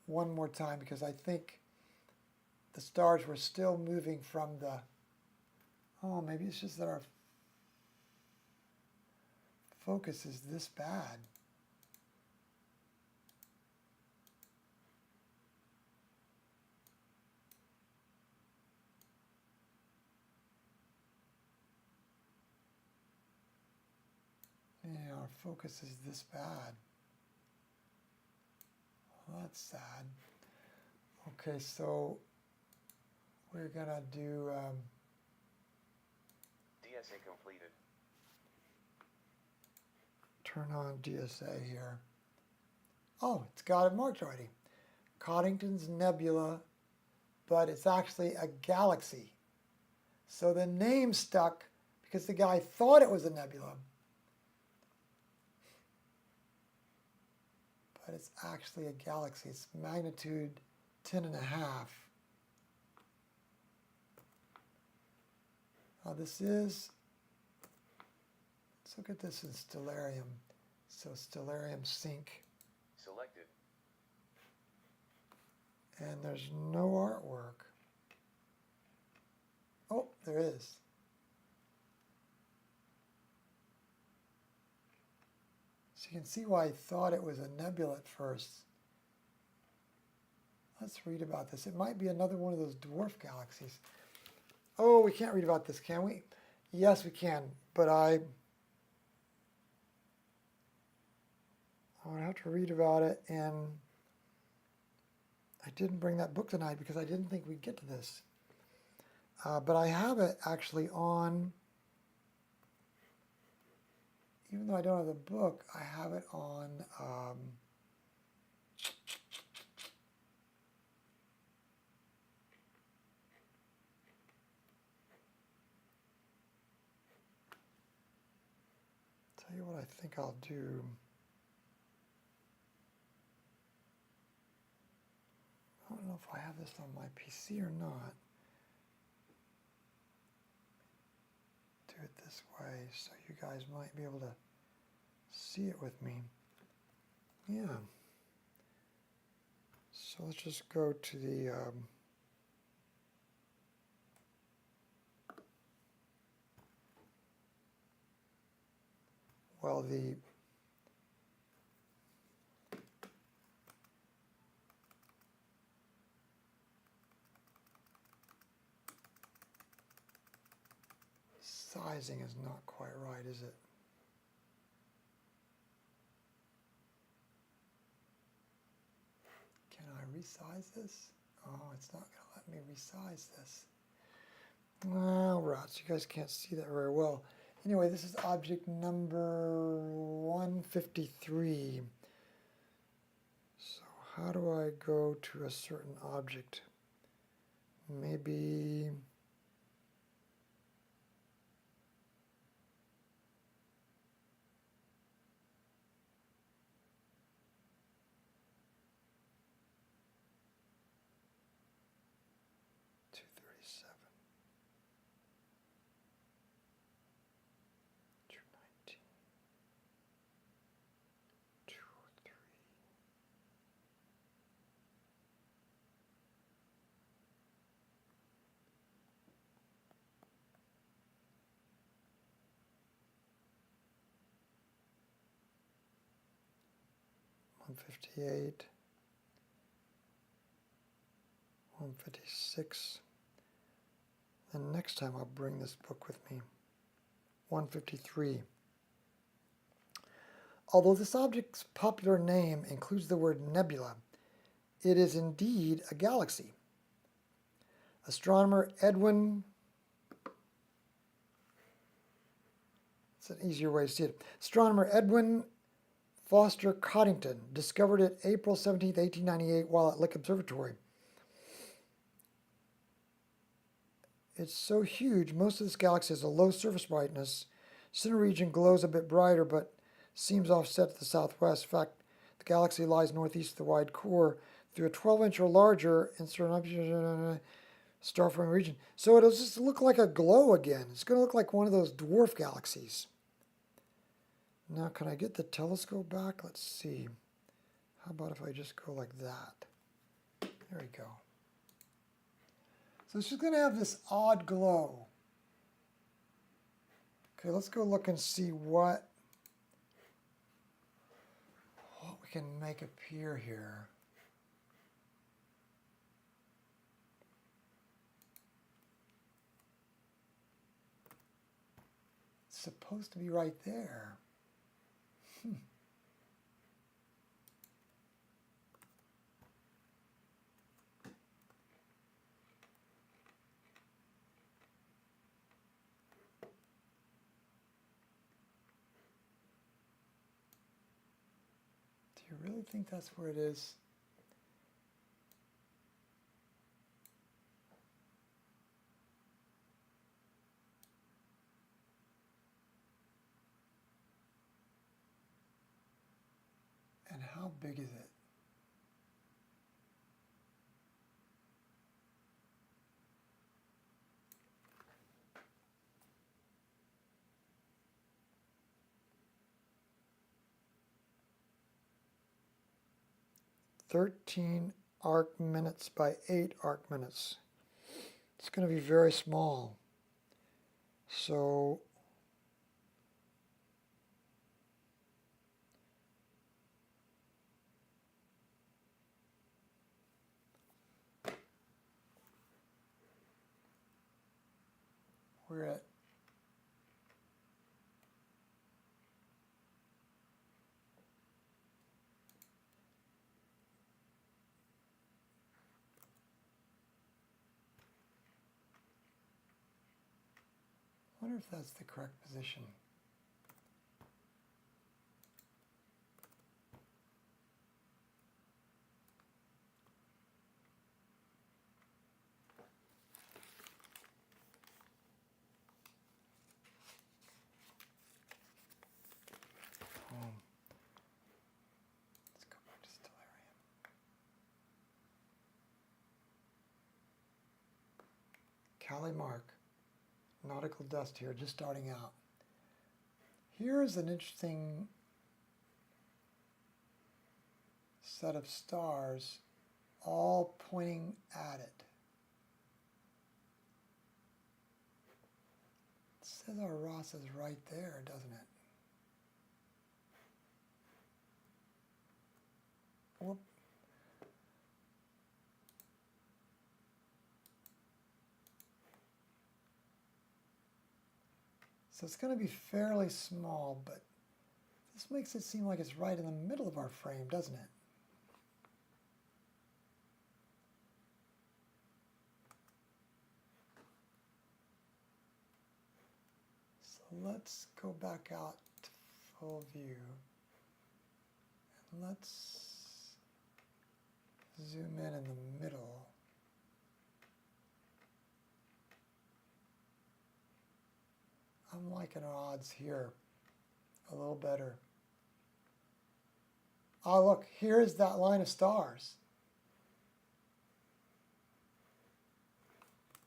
one more time, because I think the stars were still moving from the, oh, maybe it's just that our focus is this bad. Yeah, our focus is this bad. Well, that's sad. Okay, so we're gonna do DSA completed. turn on DSA here. Oh, it's got it marked already. Cottington's nebula, but it's actually a galaxy. So the name stuck because the guy thought it was a nebula, but it's actually a galaxy. It's magnitude 10.5. Now this is Let's look at this in Stellarium. So Stellarium sync. Selected. And there's no artwork. Oh, there is. So you can see why I thought it was a nebula at first. Let's read about this. It might be another one of those dwarf galaxies. Oh, we can't read about this, can we? Yes, we can, but I would have to read about it, and I didn't bring that book tonight because I didn't think we'd get to this. But I have it actually on, even though I don't have the book, I have it on tell you what I think I'll do. I don't know if I have this on my PC or not. Do it this way so you guys might be able to see it with me. Yeah. So let's just go to the well, the sizing is not quite right, is it? Can I resize this? Oh, it's not going to let me resize this. Well, rats, you guys can't see that very well. Anyway, this is object number 153. So how do I go to a certain object? Maybe... $158, $156. Then next time I'll bring this book with me. $153. Although this object's popular name includes the word nebula, it is indeed a galaxy. Astronomer Edwin, it's an easier way to see it. Astronomer Edwin Foster Cottington discovered it April 17, 1898 while at Lick Observatory. It's so huge, most of this galaxy has a low surface brightness. Center region glows a bit brighter, but seems offset to the southwest. In fact, the galaxy lies northeast of the wide core through a 12-inch or larger star-forming region. So it'll just look like a glow again. It's going to look like one of those dwarf galaxies. Now, can I get the telescope back? Let's see. How about if I just go like that? There we go. So it's just going to have this odd glow. Okay, let's go look and see what we can make appear here. It's supposed to be right there. Do you really think that's where it is? And how big is it? 13 arc minutes by 8 arc minutes. It's going to be very small. So we're at I wonder if that's the correct position. Let's go back to stellarium. Cali Mark. Nautical dust here, just starting out. Here's an interesting set of stars all pointing at it. It says our RASA is right there, doesn't it? Whoop. So it's going to be fairly small, but this makes it seem like it's right in the middle of our frame, doesn't it? So let's go back out to full view. And let's zoom in the middle. I'm liking our odds here a little better. Ah, look, here's that line of stars.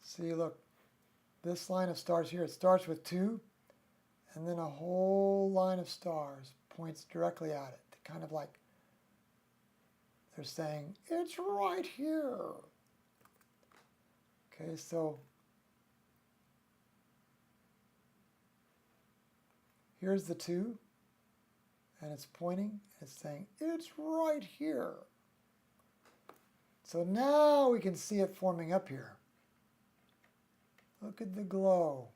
See, look, this line of stars here, it starts with 2, and then a whole line of stars points directly at it, kind of like they're saying, it's right here. Okay, so here's the 2, and it's pointing, it's saying, it's right here. So now we can see it forming up here. Look at the glow.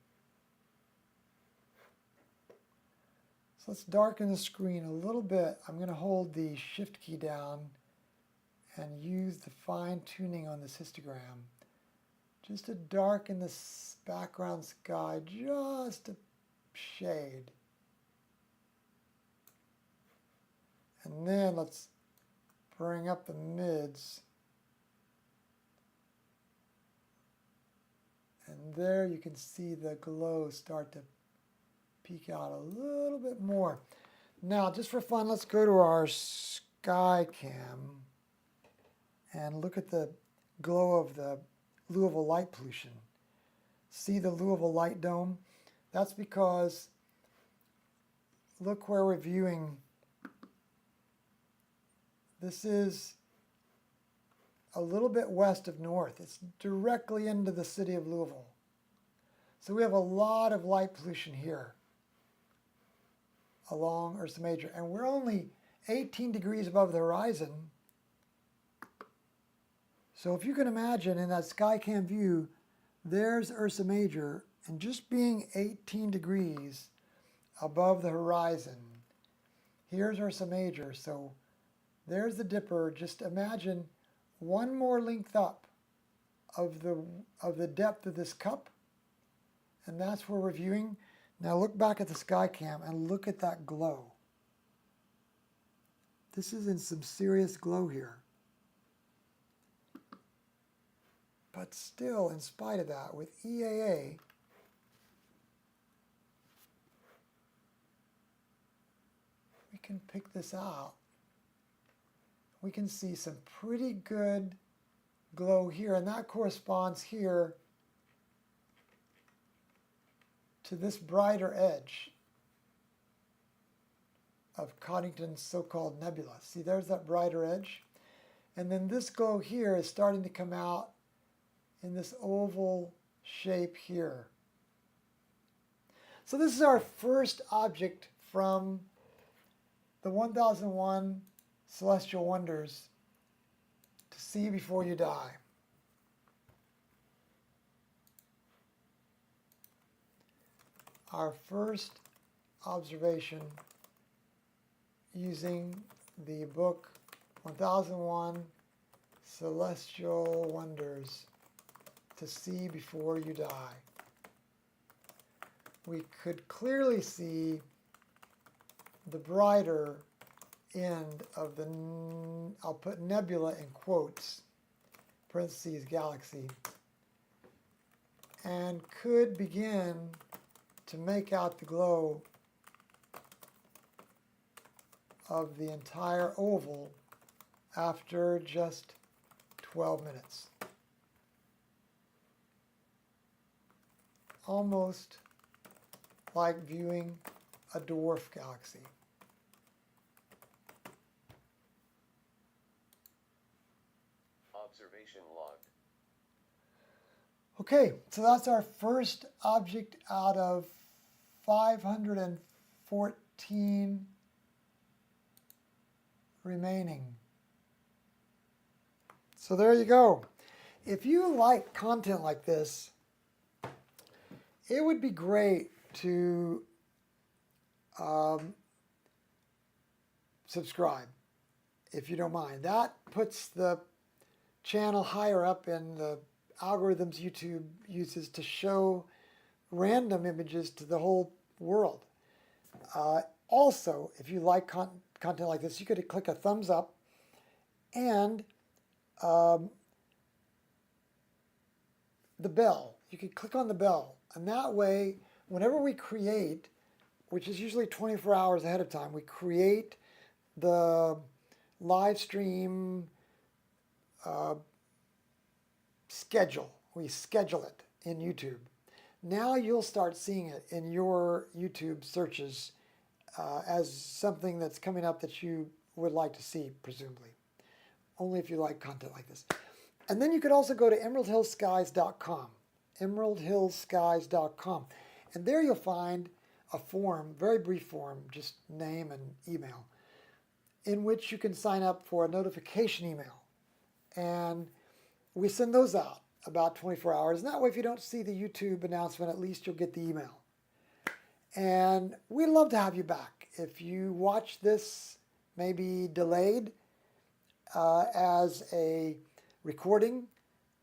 So let's darken the screen a little bit. I'm going to hold the Shift key down and use the fine tuning on this histogram just to darken this background sky just a shade. And then let's bring up the mids. And there you can see the glow start to peek out a little bit more. Now, just for fun, let's go to our sky cam and look at the glow of the Louisville light pollution. See the Louisville light dome? That's because look where we're viewing. This is a little bit west of north. It's directly into the city of Louisville. So we have a lot of light pollution here along Ursa Major. And we're only 18 degrees above the horizon. So if you can imagine in that Skycam view, there's Ursa Major, and just being 18 degrees above the horizon, here's Ursa Major. So there's the dipper. Just imagine one more length up of the depth of this cup, and that's where we're viewing. Now look back at the Skycam and look at that glow. This is in some serious glow here. But still, in spite of that, with EAA, we can pick this out. We can see some pretty good glow here, and that corresponds here to this brighter edge of Cottington's so-called nebula. See, there's that brighter edge. And then this glow here is starting to come out in this oval shape here. So this is our first object from the 1001 Celestial Wonders to see before you die. Our first observation using the book 1001 Celestial Wonders to see before you die. We could clearly see the brighter end of the, I'll put nebula in quotes, parentheses, galaxy, and could begin to make out the glow of the entire oval after just 12 minutes. Almost like viewing a dwarf galaxy. Observation logged. Okay, so that's our first object out of 514 remaining. So there you go. If you like content like this, it would be great to subscribe, if you don't mind. That puts the channel higher up in the algorithms YouTube uses to show random images to the whole world. Also, if you like content like this, you could click a thumbs up and the bell. You could click on the bell, and that way, whenever we create, which is usually 24 hours ahead of time, we create the live stream schedule. We schedule it in YouTube. Now you'll start seeing it in your YouTube searches as something that's coming up that you would like to see, presumably. Only if you like content like this. And then you could also go to emeraldhillskies.com, emeraldhillskies.com. And there you'll find a form, very brief form, just name and email, in which you can sign up for a notification email. And we send those out about 24 hours. And that way, if you don't see the YouTube announcement, at least you'll get the email. And we'd love to have you back. If you watch this maybe delayed as a recording,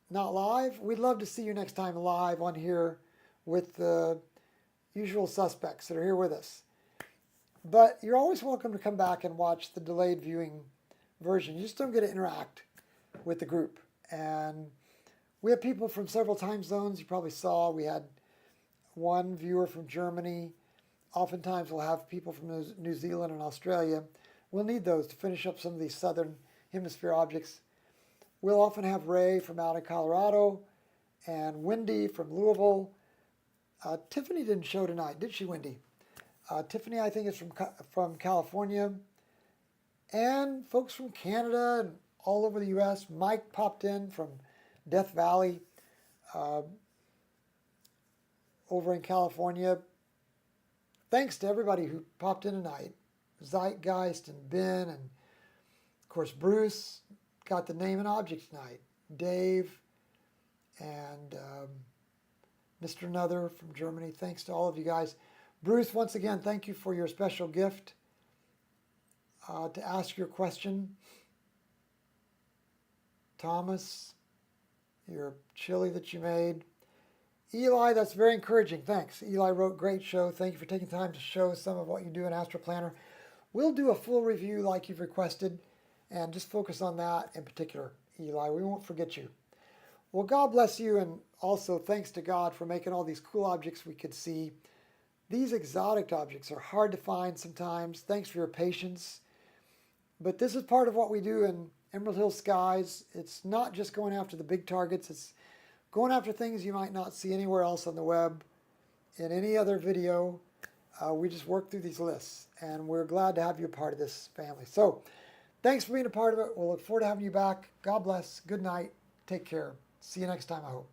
not live, we'd love to see you next time live on here with the usual suspects that are here with us. But you're always welcome to come back and watch the delayed viewing version. You just don't get to interact with the group. And we have people from several time zones. You probably saw we had one viewer from Germany. Oftentimes we'll have people from New Zealand and Australia. We'll need those to finish up some of these southern hemisphere objects. We'll often have Ray from out in Colorado and Wendy from Louisville. Tiffany didn't show tonight, did she, Wendy? Tiffany, I think, is from California. And folks from Canada and all over the U.S. Mike popped in from Death Valley over in California. Thanks to everybody who popped in tonight. Zeitgeist and Ben and, of course, Bruce got the name and object tonight. Dave and Mr. Another from Germany. Thanks to all of you guys. Bruce, once again, thank you for your special gift to ask your question. Thomas, your chili that you made. Eli, that's very encouraging. Thanks. Eli wrote, great show. Thank you for taking time to show some of what you do in Astro Planner. We'll do a full review like you've requested and just focus on that in particular, Eli. We won't forget you. Well, God bless you, and also thanks to God for making all these cool objects we could see. These exotic objects are hard to find sometimes. Thanks for your patience. But this is part of what we do in Emerald Hill Skies. It's not just going after the big targets. It's going after things you might not see anywhere else on the web, in any other video. We just work through these lists, and we're glad to have you a part of this family. So Thanks for being a part of it. We'll look forward to having you back. God bless. Good night. Take care. See you next time, I hope.